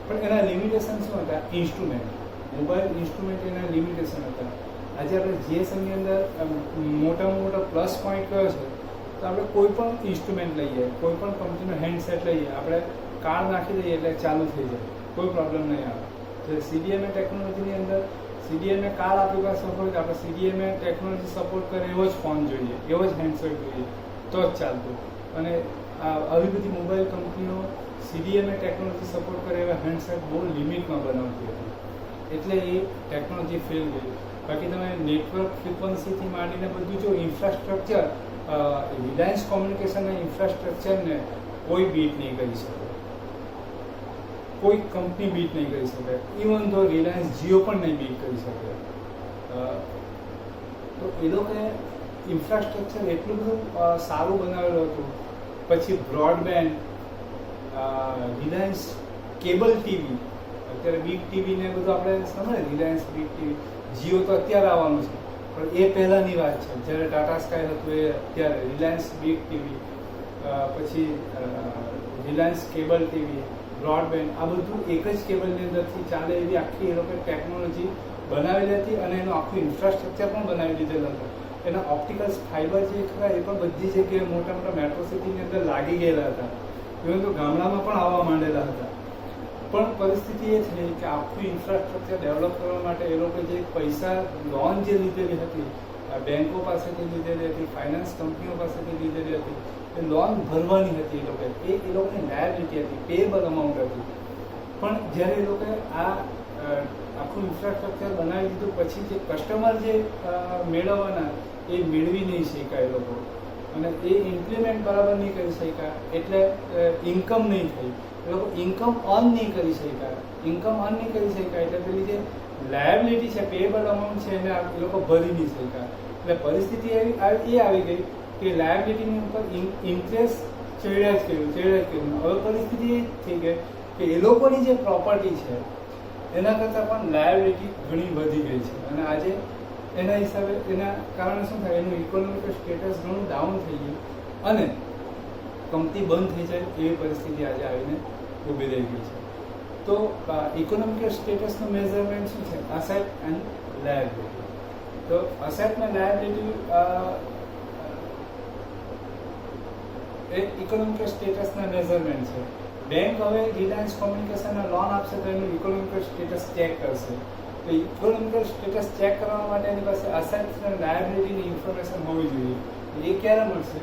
પણ એના લિમિટેશન શું હતા? ઇન્સ્ટ્રુમેન્ટ, મોબાઈલ ઇન્સ્ટ્રુમેન્ટ એના લિમિટેશન હતા. આજે આપણે GSMની અંદર મોટામાં મોટો પ્લસ પોઈન્ટ કયો છે? તો આપણે કોઈ પણ ઇન્સ્ટ્રુમેન્ટ લઈએ, કોઈ પણ કંપનીનો હેન્ડસેટ લઈએ, આપણે કાર્ડ નાખી દઈએ એટલે ચાલુ થઈ જાય, કોઈ પ્રોબ્લેમ નહીં આવે. તો CDMA ટેકનોલોજીની અંદર CDMA કાર્ડ આપણી પાસે હોય તો આપણે CDMA ટેકનોલોજી સપોર્ટ કરે એવો જ ફોન જોઈએ, એવો જ હેન્ડસેટ જોઈએ તો જ ચાલતું. અને આવી બધી મોબાઈલ કંપનીઓ CDMA ટેકનોલોજી સપોર્ટ કરે એવા હેન્ડસેટ બહુ લિમિટમાં બનાવતી હતી, એટલે એ ટેકનોલોજી ફેલ ગઈ. બાકી તમે નેટવર્ક ફ્રિકવન્સીથી માંડીને બધું જો ઇન્ફ્રાસ્ટ્રક્ચર, રિલાયન્સ કોમ્યુનિકેશનના ઇન્ફ્રાસ્ટ્રક્ચરને કોઈ બીટ નહીં કરી શકે, કોઈ કંપની બીટ નહીં કરી શકે. ઇવન તો રિલાયન્સ જીઓ પણ નહીં બીટ કરી શકે. તો એ લોકોએ ઇન્ફ્રાસ્ટ્રક્ચર એટલું બધું સારું બનાવેલું હતું. પછી બ્રોડબેન્ડ, રિલાયન્સ કેબલ ટીવી, અત્યારે બિગ ટીવી ને બધું આપણે સમજે, રિલાયન્સ બિગ ટીવી, જીઓ તો અત્યારે આવવાનું છે પણ એ પહેલાંની વાત છે. જ્યારે ટાટા સ્કાય હતું એ અત્યારે રિલાયન્સ બિગ ટીવી, પછી રિલાયન્સ કેબલ ટીવી, બ્રોડબેન્ડ, આ બધું એક જ કેબલની અંદરથી ચાલે એવી આખી એ લોકોએ ટેકનોલોજી બનાવેલી હતી અને એનું આખું ઇન્ફ્રાસ્ટ્રક્ચર પણ બનાવી દીધેલું હતું. એના ઓપ્ટિકલ્સ ફાઇબર જે ખરા એ પણ બધી જગ્યાએ મોટા મોટા મેટ્રો સિટીની અંદર લાગી ગયેલા હતા. ઇવન તો ગામડામાં પણ આવવા માંડેલા હતા. પણ પરિસ્થિતિ એ થઈ કે આખું ઇન્ફ્રાસ્ટ્રક્ચર ડેવલપ કરવા માટે એ લોકો જે પૈસા લોન જે લીધેલી હતી, બેંકો પાસેથી લીધેલી હતી, ફાઇનાન્સ કંપનીઓ પાસેથી લીધેલી હતી, એ લોન ભરવાની હતી. એ લોકોની લાયબિલિટી હતી, પેએબલ અમાઉન્ટ હતી. પણ જ્યારે એ લોકોએ આ આખું ઇન્ફ્રાસ્ટ્રક્ચર બનાવી દીધું પછી જે કસ્ટમર જે મેળવવાના એ મેળવી નહીં શક્યા એ લોકો, અને એ ઇમ્પ્લિમેન્ટ બરાબર નહીં કરી શક્યા, એટલે ઇન્કમ નહીં થઈ. એ લોકો ઇન્કમ અર્ન નહીં કરી શક્યા. ઇન્કમ અર્ન નહીં કરી શક્યા એટલે પેલી જે લાયબિલિટી છે, પેએબલ અમાઉન્ટ છે, એને એ લોકો ભરી નહીં શક્યા. એટલે પરિસ્થિતિ એ આવી ગઈ કે લાયબિલિટીની ઉપર ઇન્ટરેસ્ટ ચડ્યા જ કર્યું. હવે પરિસ્થિતિ એ થઈ ગઈ કે એ લોકોની જે પ્રોપર્ટી છે એના કરતાં પણ લાયબિલિટી ઘણી વધી ગઈ છે. અને આજે એના હિસાબે એના કારણે શું થાય, એનું ઇકોનોમિકલ સ્ટેટસ ઘણું ડાઉન થઈ ગયું અને કંપની બંધ થઈ જાય એવી પરિસ્થિતિ આજે આવીને ઊભી રહી ગઈ છે. તો ઇકોનોમિકલ સ્ટેટસનું મેઝરમેન્ટ શું છે? Asset and liability. તો અસેટ અને લાયબિલિટી એ ઇકોનોમિકલ સ્ટેટસના મેઝરમેન્ટ છે. બેંક હવે રિલાયન્સ કોમ્યુનિકેશનને લોન આપશે તો એનું ઇકોનોમિકલ સ્ટેટસ ચેક કરશે. તો ઇકોનોમિકલ સ્ટેટસ ચેક કરવા માટે એની પાસે અસેટ્સ અને લાયબિલિટીની ઇન્ફોર્મેશન હોવી જોઈએ. એ ક્યારે મળશે?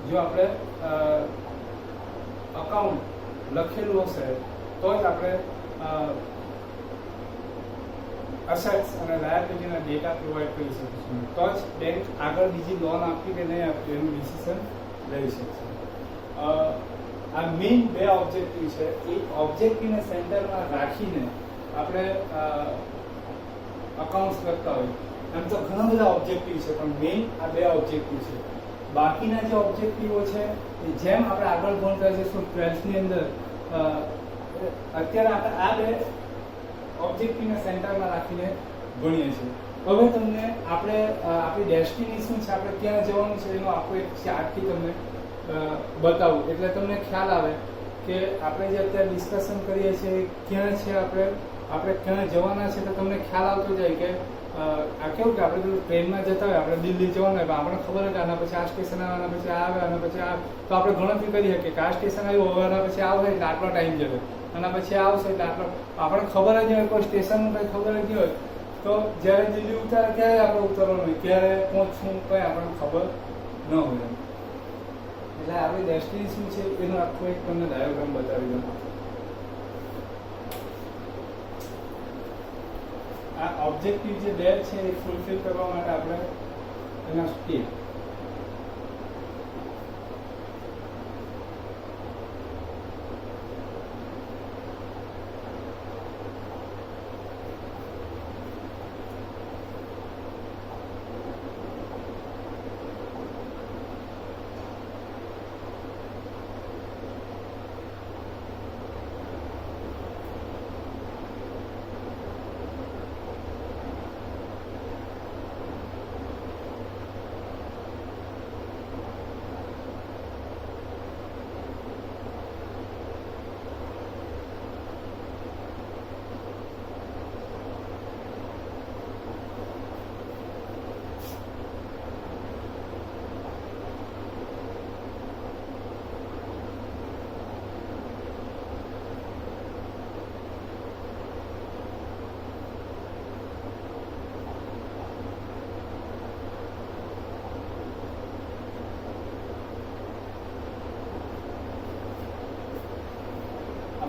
જો આપણે અકાઉન્ટ લખેલું હશે તો જ આપણે અસેટ્સ અને લાયબિલિટીના ડેટા પ્રોવાઈડ કરી શકીશું. તો જ બેંક આગળ બીજી લોન આપવી કે નહીં આપવી એનું ડિસિઝન લઈ શકશે. આ મેઇન બે ઓબ્જેક્ટિવ છે. એ ઓબ્જેક્ટિવને સેન્ટરમાં રાખીને આપણે અકાઉન્ટ્સ કરતા હોય. એમ તો ઘણા બધા ઓબ્જેક્ટિવ છે પણ મેઇન આ બે ઓબ્જેક્ટિવ છે. બાકીના જે ઓબ્જેક્ટિવો છે એ જેમ આપણે આગળ ભણતા જઈશું 12th અંદર, અત્યારે આપણે આ બે ઓબ્જેક્ટિવને સેન્ટરમાં રાખીને ભણીએ છીએ. હવે તમને આપણે આપણી ડેસ્ટિની શું છે, આપણે ક્યાં જવાનું છે એનો આખો એક ચાર્ટથી તમને બતાવું એટલે તમને ખ્યાલ આવે કે આપણે જે અત્યારે ડિસ્કશન કરીએ છીએ ક્યાં છે, આપણે ક્યાં જવાના છે. તો તમને ખ્યાલ આવતો જાય કે આ કેવું કે આપણે પેલું ટ્રેનમાં જતા હોય, આપણે દિલ્હી જવાનું હોય, આપણને ખબર હોય કે આના પછી આ સ્ટેશન આવે, આના પછી આ આવે, આના પછી આ, તો આપણે ગણતરી કરી શકીએ કે આ સ્ટેશન આવ્યું, હવે આના પછી આવશે એટલે આટલો ટાઈમ જશે, આના પછી આવશે એટલે આટલો. આપણે ખબર જ નહીં હોય, કોઈ સ્ટેશનનું કંઈ ખબર જ નહીં હોય, તો જ્યારે દિલ્હી ઉતારે ત્યારે આપણે ઉતરવાનું હોય, ક્યારે પહોંચશું કંઈ આપણને ખબર ન હોય. એટલે આપણી ડેસ્ટિની શું છે એનો આખો એક તમને ડાયાગ્રામ બતાવી દઉં. આ ઓબ્જેક્ટિવ જે 2 છે એ ફૂલફિલ કરવા માટે આપણે એના સ્ટેપ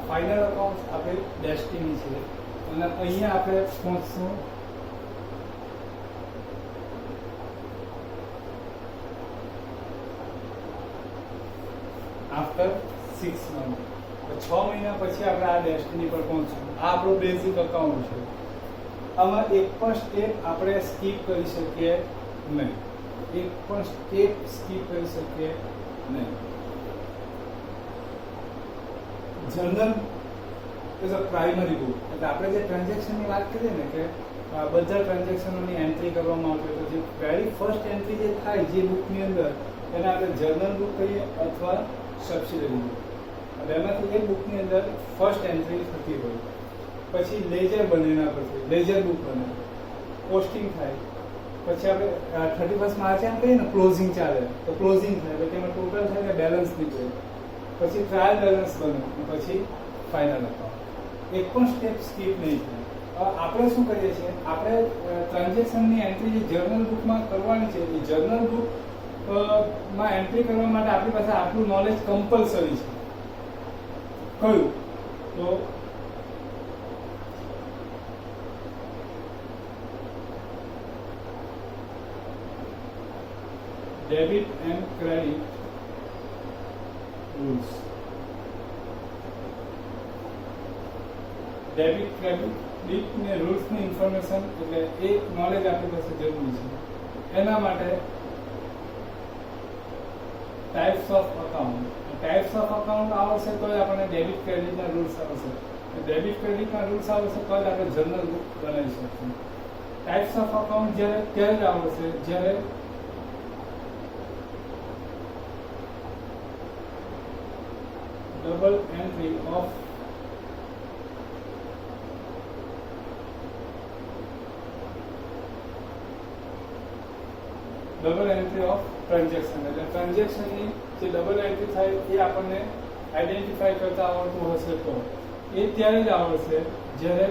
ફાઇનલ અકાઉન્ટ આપણે ડેસ્ટિની છે અને અહીંયા આપણે પહોંચશું આફ્ટર 6 મંથ. 6 મહિના પછી આપણે આ ડેસ્ટિની પર પહોંચશું. આ આપણું બેઝિક અકાઉન્ટ છે. આમાં એક પણ સ્ટેપ આપણે સ્કીપ કરી શકીએ નહીં. એક પણ સ્ટેપ સ્કીપ કરી શકીએ નહીં. General is a primary book. એટલે આપણે જે ટ્રાન્ઝેક્શનની વાત કરીએ ને કે બધા ટ્રાન્ઝેક્શનોની એન્ટ્રી કરવામાં આવતી હોય તો જે વેરી ફર્સ્ટ એન્ટ્રી જે થાય જે બુકની અંદર એને આપણે જર્નલ બુક કહીએ અથવા સબસિડરી બુક. અને એમાંથી એક બુકની અંદર ફર્સ્ટ એન્ટ્રી થતી હોય. પછી લેજર બને એના પરથી લેજર બુક બને, પોસ્ટિંગ થાય. પછી આપણે 31 માર્ચ એમ કહીએ ને ક્લોઝિંગ ચાલે તો ક્લોઝિંગ થાય એટલે તેમાં ટોટલ થાય ને બેલેન્સ નીકળે. પછી ટ્રાયલ બેલેન્સ બને પછી ફાઇનલ અકાઉન્ટ. એક પણ સ્ટેપ સ્કીપ નહીં થાય. આપણે શું કરીએ છીએ, આપણે ટ્રાન્ઝેક્શનની એન્ટ્રી જે જર્નલ બુકમાં કરવાની છે એ જર્નલ બુક માં એન્ટ્રી કરવા માટે આપણી પાસે આટલું નોલેજ કમ્પલસરી છે. કયું તો debit and credit rules. Debit credit ને રૂલ્સની ઇન્ફોર્મેશન એટલે એ નોલેજ આપણી પાસે જરૂરી છે. એના માટે ટાઈપ્સ ઓફ અકાઉન્ટ આવશે તો જ આપણને ડેબિટ ક્રેડિટના રૂલ્સ આવશે. ડેબિટ ક્રેડિટના રૂલ્સ આવશે તો જ આપણે જર્નલ બુક બનાવી શકીશું. ટાઈપ્સ ઓફ અકાઉન્ટ ત્યારે જ આવશે જ્યારે ડબલ એન્ટ્રી ઓફ ટ્રાન્ઝેક્શન. એટલે ટ્રાન્ઝેક્શનની જે ડબલ એન્ટ્રી થાય એ આપણને આઈડેન્ટિફાઈ કરતા આવડતું હશે તો એ ત્યારે જ આવડશે જ્યારે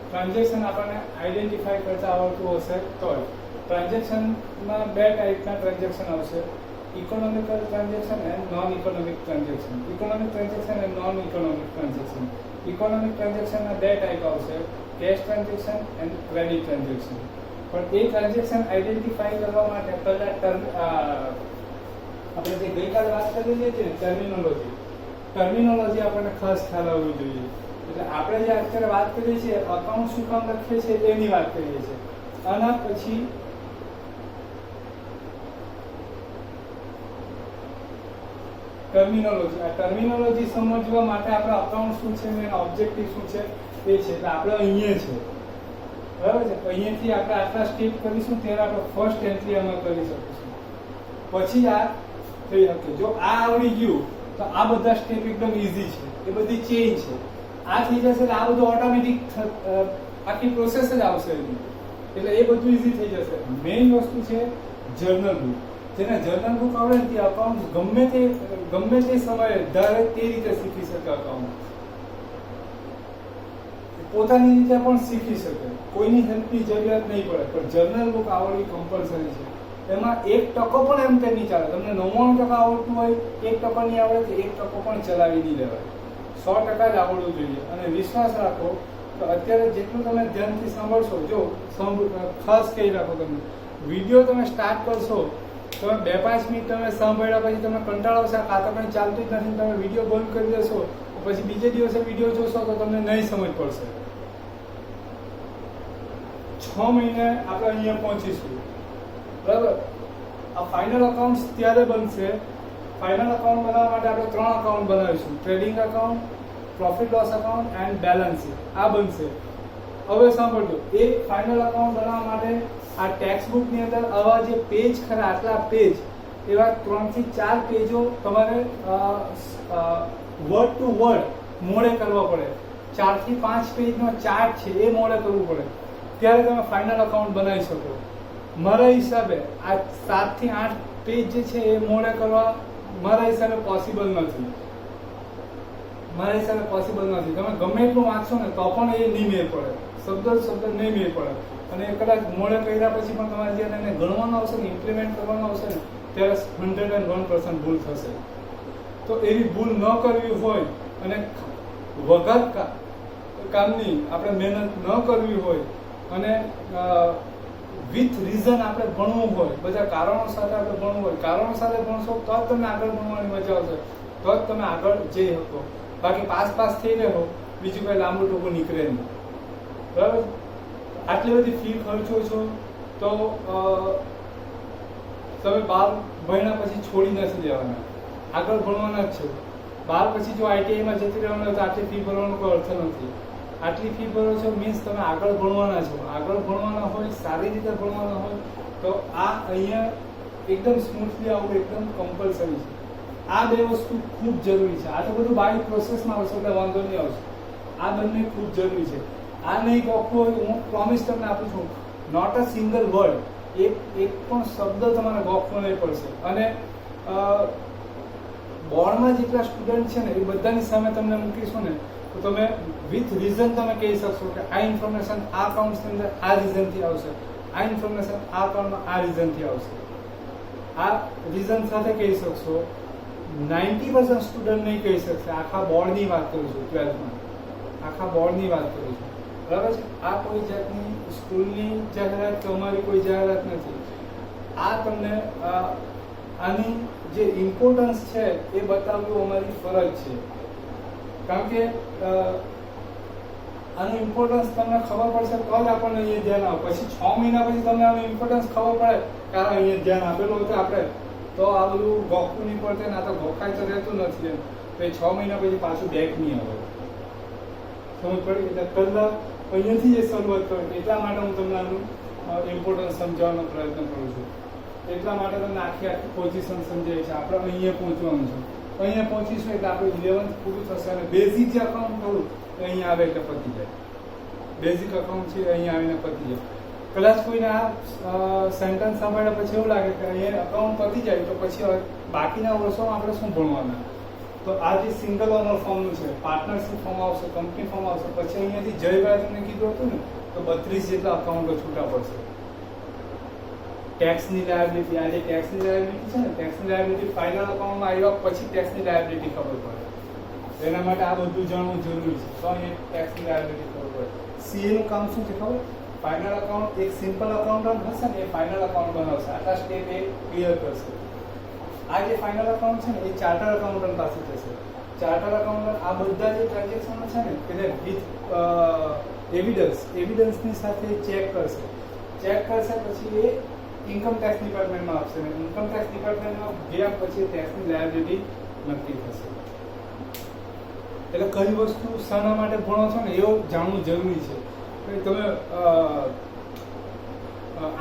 ટ્રાન્ઝેક્શન આપણને આઈડેન્ટિફાઈ કરતા આવડતું હશે તો જ. ટ્રાન્ઝેક્શનમાં 2 ટાઈપના ટ્રાન્ઝેક્શન આવશે, economical transaction and non economic transaction. Economic transaction and non economic transaction. Economic ટ્રાન્ઝેક્શનના 2 ટાઈપ આવશે, cash transaction and credit transaction. પણ એ ટ્રાન્ઝેક્શન આઈડેન્ટિફાઈ કરવા માટે પહેલા આપણે જે ગઈકાલે વાત કરેલી હતી ને ટર્મિનોલોજી આપણને ખાસ ખ્યાલ આવવી જોઈએ. એટલે આપણે જે અત્યારે વાત કરીએ છીએ અકાઉન્ટ શું કામ લખીએ છીએ એની વાત કરીએ છીએ. આના પછી ટર્મિનોલોજી. આ ટર્મિનોલોજી સમજવા માટે આપણે અકાઉન્ટ શું છે એનો ઓબ્જેક્ટિવ શું છે એ છે. એટલે આપણે અહીંયા છે, બરાબર છે. અહીંયાથી આપણે આટલા સ્ટેપ કરીશું ત્યારે આપણે ફર્સ્ટ એન્ટ્રી આમાં કરી શકીશું. પછી આ થઈ શકે. જો આ આવડી ગયું તો આ બધા સ્ટેપ એકદમ ઈઝી છે, એ બધી ચેન્જ છે. આ થઈ જશે એટલે આ બધું ઓટોમેટિક આખી પ્રોસેસ જ આવશે એટલે એ બધું ઈઝી થઈ જશે. મેઇન વસ્તુ છે જર્નલ બુક. જેને જર્નલ બુક આવડે ને તે અકાઉન્ટ ગમે તે સમયે ધારે તે રીતે શીખી શકે અકાઉન્ટ. પોતાની રીતે પણ શીખી શકે, કોઈની હેલ્પની જરૂરિયાત નહીં પડે. પણ જર્નલ બુક આવડવી કમ્પલસરી છે. એમાં 1% પણ એમ તેમ નહીં ચાલે. તમને 99% આવડતું હોય, 1% નહીં આવડે તો 1% પણ ચલાવી નહીં લેવાય. 100% જ આવડવું જોઈએ. અને વિશ્વાસ રાખો તો અત્યારે જેટલું તમે ધ્યાનથી સાંભળશો, જો ખાસ કહી રાખો, તમે વિડીયો તમે સ્ટાર્ટ કરશો, તમે 2-5 મિનિટ તમે સાંભળ્યા પછી તમે કંટાળો આવશે, આ તો કંઈ ચાલતું જ નથી, તમે વિડીયો બંધ કરી દેશો, પછી બીજે દિવસે વિડીયો જોશો તો તમને નહીં સમજ પડશે. 6 મહિને આપણે અહીંયા પહોંચીશું, બરાબર. આ ફાઇનલ અકાઉન્ટ ત્યારે બનશે. ફાઇનલ અકાઉન્ટ બનાવવા માટે આપણે 3 અકાઉન્ટ બનાવીશું: trading account, profit loss account and balance sheet. આ બનશે. હવે સાંભળજો, એ ફાઇનલ અકાઉન્ટ બનાવવા માટે આ ટેક્સ્ટ બુકની અંદર આવા જે પેજ ખરા, આટલા પેજ, એવા 3 થી 4 પેજો તમારે વર્ડ ટુ વર્ડ મોડે કરવા પડે. 4 થી 5 પેજનો ચાર્ટ છે એ મોડે કરવું પડે, ત્યારે તમે ફાઇનલ અકાઉન્ટ બનાવી શકો. મારા હિસાબે આ 7 થી 8 પેજ જે છે એ મોડે કરવા મારા હિસાબે પોસિબલ નથી. તમે ગમે એટલું વાંચશો ને તો પણ એ નહીં મેળ પડે, શબ્દ નહીં મેળ પડે. અને કદાચ મોડે કર્યા પછી પણ તમારે જ્યારે એને ગણવાનું આવશે ને, ઇમ્પ્લિમેન્ટ કરવાનું આવશે ને, ત્યારે 101% ભૂલ થશે. તો એવી ભૂલ ન કરવી હોય અને વગર કામની આપણે મહેનત ન કરવી હોય અને વિથ રીઝન આપણે ભણવું હોય, બધા કારણો સાથે આપણે ભણવું હોય, કારણો સાથે ભણશો તો જ તમને આગળ ભણવાની મજા આવશે, તો જ તમે આગળ જઈ શકો. બાકી પાસ થઈ રહ્યો, બીજું કઈ લાંબુ ટૂંકું નીકળે નહીં, બરાબર. આટલી બધી ફી ખર્ચો છો તો તમે 12 ભણ્યા પછી છોડી નથી દેવાના, આગળ ભણવાના જ છે. 12 પછી જો આઈટીઆઈમાં જતી રહેવાનું હોય તો આટલી ફી ભરવાનો કોઈ અર્થ નથી. આટલી ફી ભરો છો મીન્સ તમે આગળ ભણવાના છો. આગળ ભણવાના હોય, સારી રીતે ભણવાના હોય તો આ અહીંયા એકદમ સ્મૂથલી આવું એકદમ કમ્પલસરી છે. આ 2 વસ્તુ ખૂબ જરૂરી છે. આ તો બધું બાય પ્રોસેસમાં આવશે એટલે વાંધો નહીં આવશે. આ બંને ખૂબ જરૂરી છે. આ નહીં ગોખવું હોય, હું પ્રોમિસ તમને આપું છું, નોટ અ સિંગલ વર્ડ, એક પણ શબ્દ તમારે ગોખવો નહીં પડશે. અને બોર્ડમાં જેટલા સ્ટુડન્ટ છે ને એ બધાની સામે તમને મૂકીશું ને તો તમે વિથ રીઝન તમે કહી શકશો કે આ ઇન્ફોર્મેશન આ અકાઉન્ટની અંદર આ રીઝનથી આવશે, આ ઇન્ફોર્મેશન આ અકાઉન્ટમાં આ રીઝનથી આવશે. આ રીઝન સાથે કહી શકશો. 90% સ્ટુડન્ટ નહીં કહી શકશે. આખા બોર્ડની વાત કરું છું, 12થમાં આખા બોર્ડની વાત કરું છું, બરાબર છે. આ કોઈ જાતની સ્કૂલની જાહેરાત કે અમારી કોઈ જાહેરાત નથી. આ તમને આની જે ઇમ્પોર્ટન્સ છે એ બતાવવું અમારી ફરજ છે. કારણ કે આનું ઇમ્પોર્ટન્સ તમને ખબર પડશે તો જ આપણને અહીંયા ધ્યાન આવે. પછી 6 મહિના પછી તમને આનું ઇમ્પોર્ટન્સ ખબર પડે કે અહીંયા ધ્યાન આપેલું હતું આપણે, તો આ બધું ગોખવું નહીં પડશે ને આ તો ગોખાય તો રહેતું નથી એમ. તો એ 6 મહિના પછી પાછું બેક નહીં આવે, સમજ પડી. એટલે પહેલાં અહીંયાથી જે શરૂઆત કરો, એટલા માટે હું તમને આનું ઇમ્પોર્ટન્સ સમજાવવાનો પ્રયત્ન કરું છું. એટલા માટે તમને આખી પોઝિશન સમજાવી છે. આપણે અહીંયા પહોંચવાનું છે. અહીંયા પહોંચીશું એટલે આપણું 11th પૂરું થશે. અને બેઝિક જે અકાઉન્ટ કરું તો અહીંયા આવે એટલે પતી જાય. બેઝિક અકાઉન્ટ છે અહીંયા આવીને પતી જાય. કદાચ કોઈને આ સેન્ટેન્સ સાંભળ્યા પછી એવું લાગે કે અહીંયા અકાઉન્ટ પતી જાય તો પછી બાકીના વર્ષોમાં આપણે શું ભણવાના. તો આ જે સિંગલ ઓનર ફોર્મનું છે, પાર્ટનરશિપ ફોર્મ આવશે, કંપની ફોર્મ આવશે, પછી અહીંયાથી જયભાઈ તમને કીધું હતું ને તો 32 જેટલા અકાઉન્ટો છૂટા પડશે. ટેક્સની લાયબિલિટી, આ જે ટેક્સની લાયબિલિટી છે ને, ટેક્સની લાયબિલિટી ફાઇનલ અકાઉન્ટમાં આવ્યા પછી ટેક્સની લાયબિલિટી ખબર પડે. એના માટે આ બધું જાણવું જરૂરી છે. તો અહીંયા ટેક્સની લાયબિલિટી ખબર પડે. સીએનું કામ શું છે ખબર? ફાઇનલ અકાઉન્ટ એક સિમ્પલ અકાઉન્ટ હશે ને એ ફાઇનલ અકાઉન્ટ બનાવશે. આટલા સ્ટેપ એ ક્લિયર કરશે. આ જે ફાઇનલ અકાઉન્ટ છે ને એ ચાર્ટર અકાઉન્ટન્ટ પાસે જશે. ચાર્ટર અકાઉન્ટન્ટ આ બધા જે ટ્રાન્ઝેક્શનો છે ને તેને વિથ એવિડન્સની સાથે ચેક કરશે. પછી એ ઇન્કમ ટેક્સ ડિપાર્ટમેન્ટમાં આપશે. ઇન્કમ ટેક્સ ડિપાર્ટમેન્ટમાં ગયા પછી ટેક્સની લાયબિલિટી નક્કી થશે. એટલે કઈ વસ્તુ શાના માટે ભણો છો ને એવું જાણવું જરૂરી છે. તમે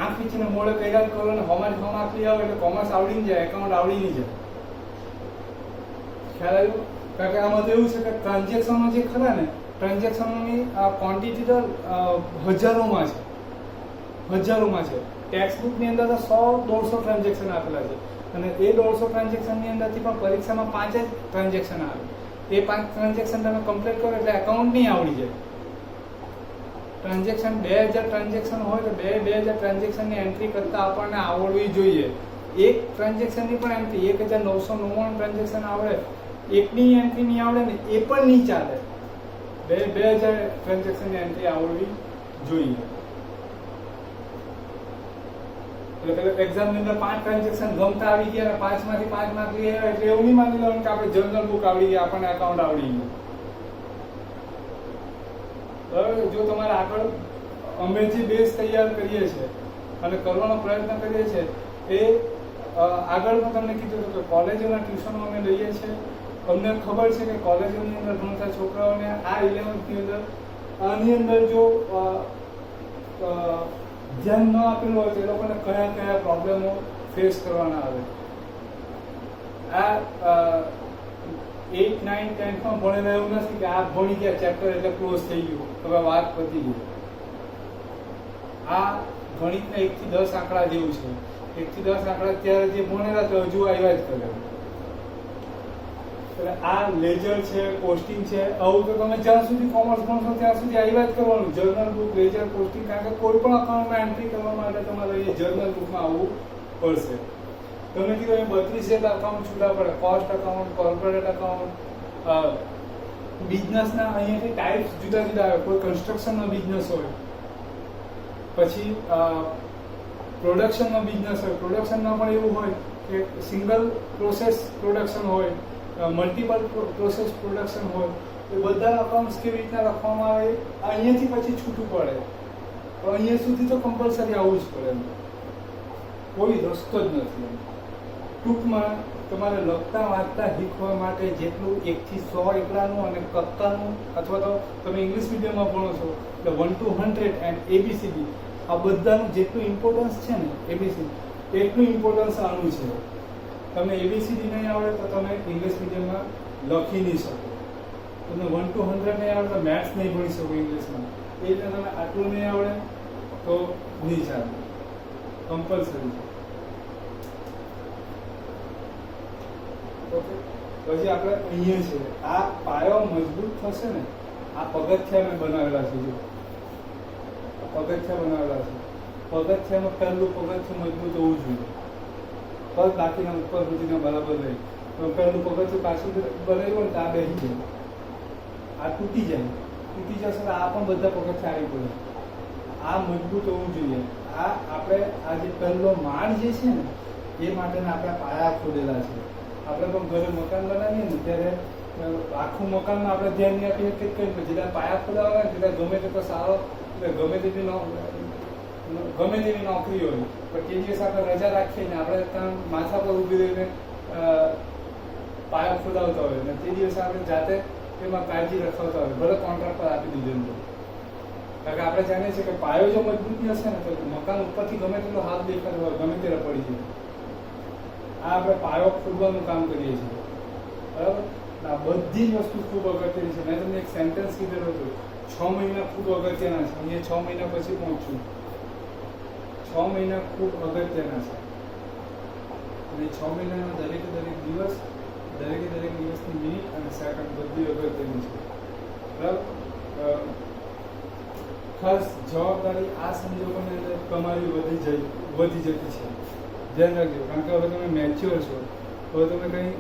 આંખ વીચીને મોડે કર્યા કરો ને હોમાં આંખલી આવો એટલે કોમર્સ આવડી નહીં જાય, એકાઉન્ટ આવડી નહીં જાય. ખ્યાલ આવ્યો? કારણ કે આમાં તો એવું છે કે ટ્રાન્ઝેક્શનો જે ખરા ને, ટ્રાન્ઝેક્શનોની ક્વોન્ટિટી તો હજારોમાં છે. ટેક્સ્ટ બુકની અંદર તો 100-150 ટ્રાન્ઝેક્શન આપેલા છે. અને એ 150 ટ્રાન્ઝેક્શનની અંદરથી પણ પરીક્ષામાં 5 જ ટ્રાન્ઝેક્શન આવે. એ 5 ટ્રાન્ઝેક્શન તમે કમ્પ્લીટ કરો એટલે એકાઉન્ટ નહીં આવડી જાય. ટ્રાન્ઝેક્શન 2000 ટ્રાન્ઝેક્શન હોય તો 2000 ટ્રાન્ઝેક્શનની એન્ટ્રી કરતાં આપણને આવડવી જોઈએ. એક ટ્રાન્ઝેક્શનની પણ એન્ટ્રી 1999 ટ્રાન્ઝેક્શન આવડે, એકની એન્ટ્રી નહીં આવડે ને એ પણ નહીં ચાલે. 2000 ટ્રાન્ઝેક્શનની એન્ટ્રી આવડવી જોઈએ. એટલે એક્ઝામની અંદર 5 ટ્રાન્ઝેક્શન ગમતા આવી ગયા અને 5 માંથી 5 માર્ક લઈ આવ્યા એટલે એવું નહીં માની લેવાનું કે આપણે જનરલ બુક આવડી ગઈ, આપણને એકાઉન્ટ આવડી ગયું. બરાબર. જો તમારે આગળ અમે જે બેઝ તૈયાર કરીએ છીએ અને કરવાનો પ્રયત્ન કરીએ છીએ એ આગળ મેં તમને કીધું હતું કે કોલેજોના ટ્યુશનો અમે લઈએ છીએ. અમને ખબર છે કે કોલેજોની અંદર ભણતા છોકરાઓને આ 11th ની અંદર આની અંદર જો ધ્યાન ન આપેલું હોય તો એ લોકોને કયા કયા પ્રોબ્લેમો ફેસ કરવાના આવે. આ 8, 9, 10 ભણેલા એવું નથી કે આ ભણી ગયા ચેપ્ટર એટલે ક્લોઝ થઈ ગયું, હવે વાત પતી ગઈ. આ ગણિતના 1 થી 10 આંકડા જેવું છે. 1 થી 10 આંકડા ત્યારે જે ભણેલા તો હજુ આવ્યા જ કરે. એટલે આ લેજર છે, કોસ્ટિંગ છે, આવું તો તમે જ્યાં સુધી કોમર્સ ભણશો ત્યાં સુધી આવ્યા જ કરવાનું. જર્નલ બુક, લેજર, કોસ્ટિંગ, કારણ કે કોઈ પણ અકાઉન્ટમાં એન્ટ્રી કરવા માટે તમારે એ જર્નલ બુકમાં આવવું પડશે. તમે કીધું એ 32 જેટલા અકાઉન્ટ છૂટા પડે. કોસ્ટ અકાઉન્ટ, કોર્પોરેટ અકાઉન્ટ, બિઝનેસના અહીંયાથી ટાઈપ્સ જુદા જુદા આવે. કોઈ કન્સ્ટ્રક્શનનો બિઝનેસ હોય, પછી પ્રોડક્શનનો બિઝનેસ હોય. પ્રોડક્શનમાં પણ એવું હોય કે સિંગલ પ્રોસેસ પ્રોડક્શન હોય, મલ્ટિપલ પ્રોસેસ પ્રોડક્શન હોય. એ બધા અકાઉન્ટ્સ કેવી રીતના લખવામાં આવે અહીંયાથી પછી છૂટું પડે. તો અહીંયા સુધી તો કમ્પલસરી આવવું જ પડે, કોઈ રસ્તો જ નથી. ટૂંકમાં તમારે લખતા વાંચતા શીખવા માટે જેટલું 1 થી 100 એકલાનું અને કક્કાનું, અથવા તો તમે ઇંગ્લિશ મીડિયમમાં ભણો છો એટલે 1 to 100 એન્ડ ABCD, આ બધાનું જેટલું ઇમ્પોર્ટન્સ છે ને ABCD એટલું ઇમ્પોર્ટન્સ આનું છે. તમને ABCD નહીં આવડે તો તમે ઇંગ્લિશ મીડિયમમાં લખી નહીં શકો. તમને 1 to 100 નહીં આવડે તો મેથ્સ નહીં ભણી શકો ઇંગ્લિશમાં. એ રીતે તમે આટલું નહીં આવડે તો નહીં ચાલે, કમ્પલસરી છે. ઓકે. પછી આપણે અહીંયા છે આ પાયો મજબૂત થશે ને, આ પગથિયા મેં બનાવેલા છે. જો પગથિયા બનાવેલા છે, પગથિયામાં પહેલું પગથિયું મજબૂત હોવું જોઈએ. પગ બાકીના ઉપર સુધીના બરાબર રહે. તો પહેલું પગથિયું પાછું બનાવ્યું ને તો આ બેસી જાય, આ તૂટી જાય. તૂટી જશે તો આ પણ બધા પગથિયા આવી પડે. આ મજબૂત હોવું જોઈએ. આ આપણે આ જે પહેલો માળ જે છે ને એ માટેના આપણા પાયા ખોદેલા છે. આપણે પણ ઘરે મકાન બનાવીએ ને ત્યારે આખું મકાનમાં આપણે ધ્યાન નહીં આપીએ કે કઈ જેટલા પાયા ખોદાવા હોય ને ગમે તેટલો સારો, ગમે તેવી નોકરી હોય પણ તે દિવસ આપણે રજા રાખીએ ને આપણે ત્યાં માથા પર ઊભી રહીને પાયા ખોદાવતા હોય ને તે દિવસે આપણે જાતે એમાં કાળજી રખાવતા હોય, ભલે કોન્ટ્રાક્ટ પર આપી દીધેલું. કારણ કે આપણે જાણીએ છીએ કે પાયો જો મજબૂત હશે ને તો મકાન ઉપરથી ગમે તેટલો હાથ દેખાતો હોય ગમે તે પડી જાય. આ આપણે પાયો ખોદવાનું કામ કરીએ છીએ. બરાબર. આ બધી જ વસ્તુ ખૂબ અગત્યની છે. મેં તમને એક સેન્ટેન્સ કીધેલું હતું, 6 મહિના ખૂબ અગત્યના છે. અહીંયા 6 મહિના પછી પહોંચું. 6 મહિના ખૂબ અગત્યના છે અને 6 મહિનાના દરેક દિવસ, દરેક દિવસની મિનિટ અને સેકન્ડ બધી અગત્યની છે. બરાબર. ખાસ જવાબદારી આ સંજોગોની અંદર તમારી વધી જતી છે. ધ્યાન રાખજો. કારણ કે હવે તમે મેચ્યોર છો, હવે તમે કંઈ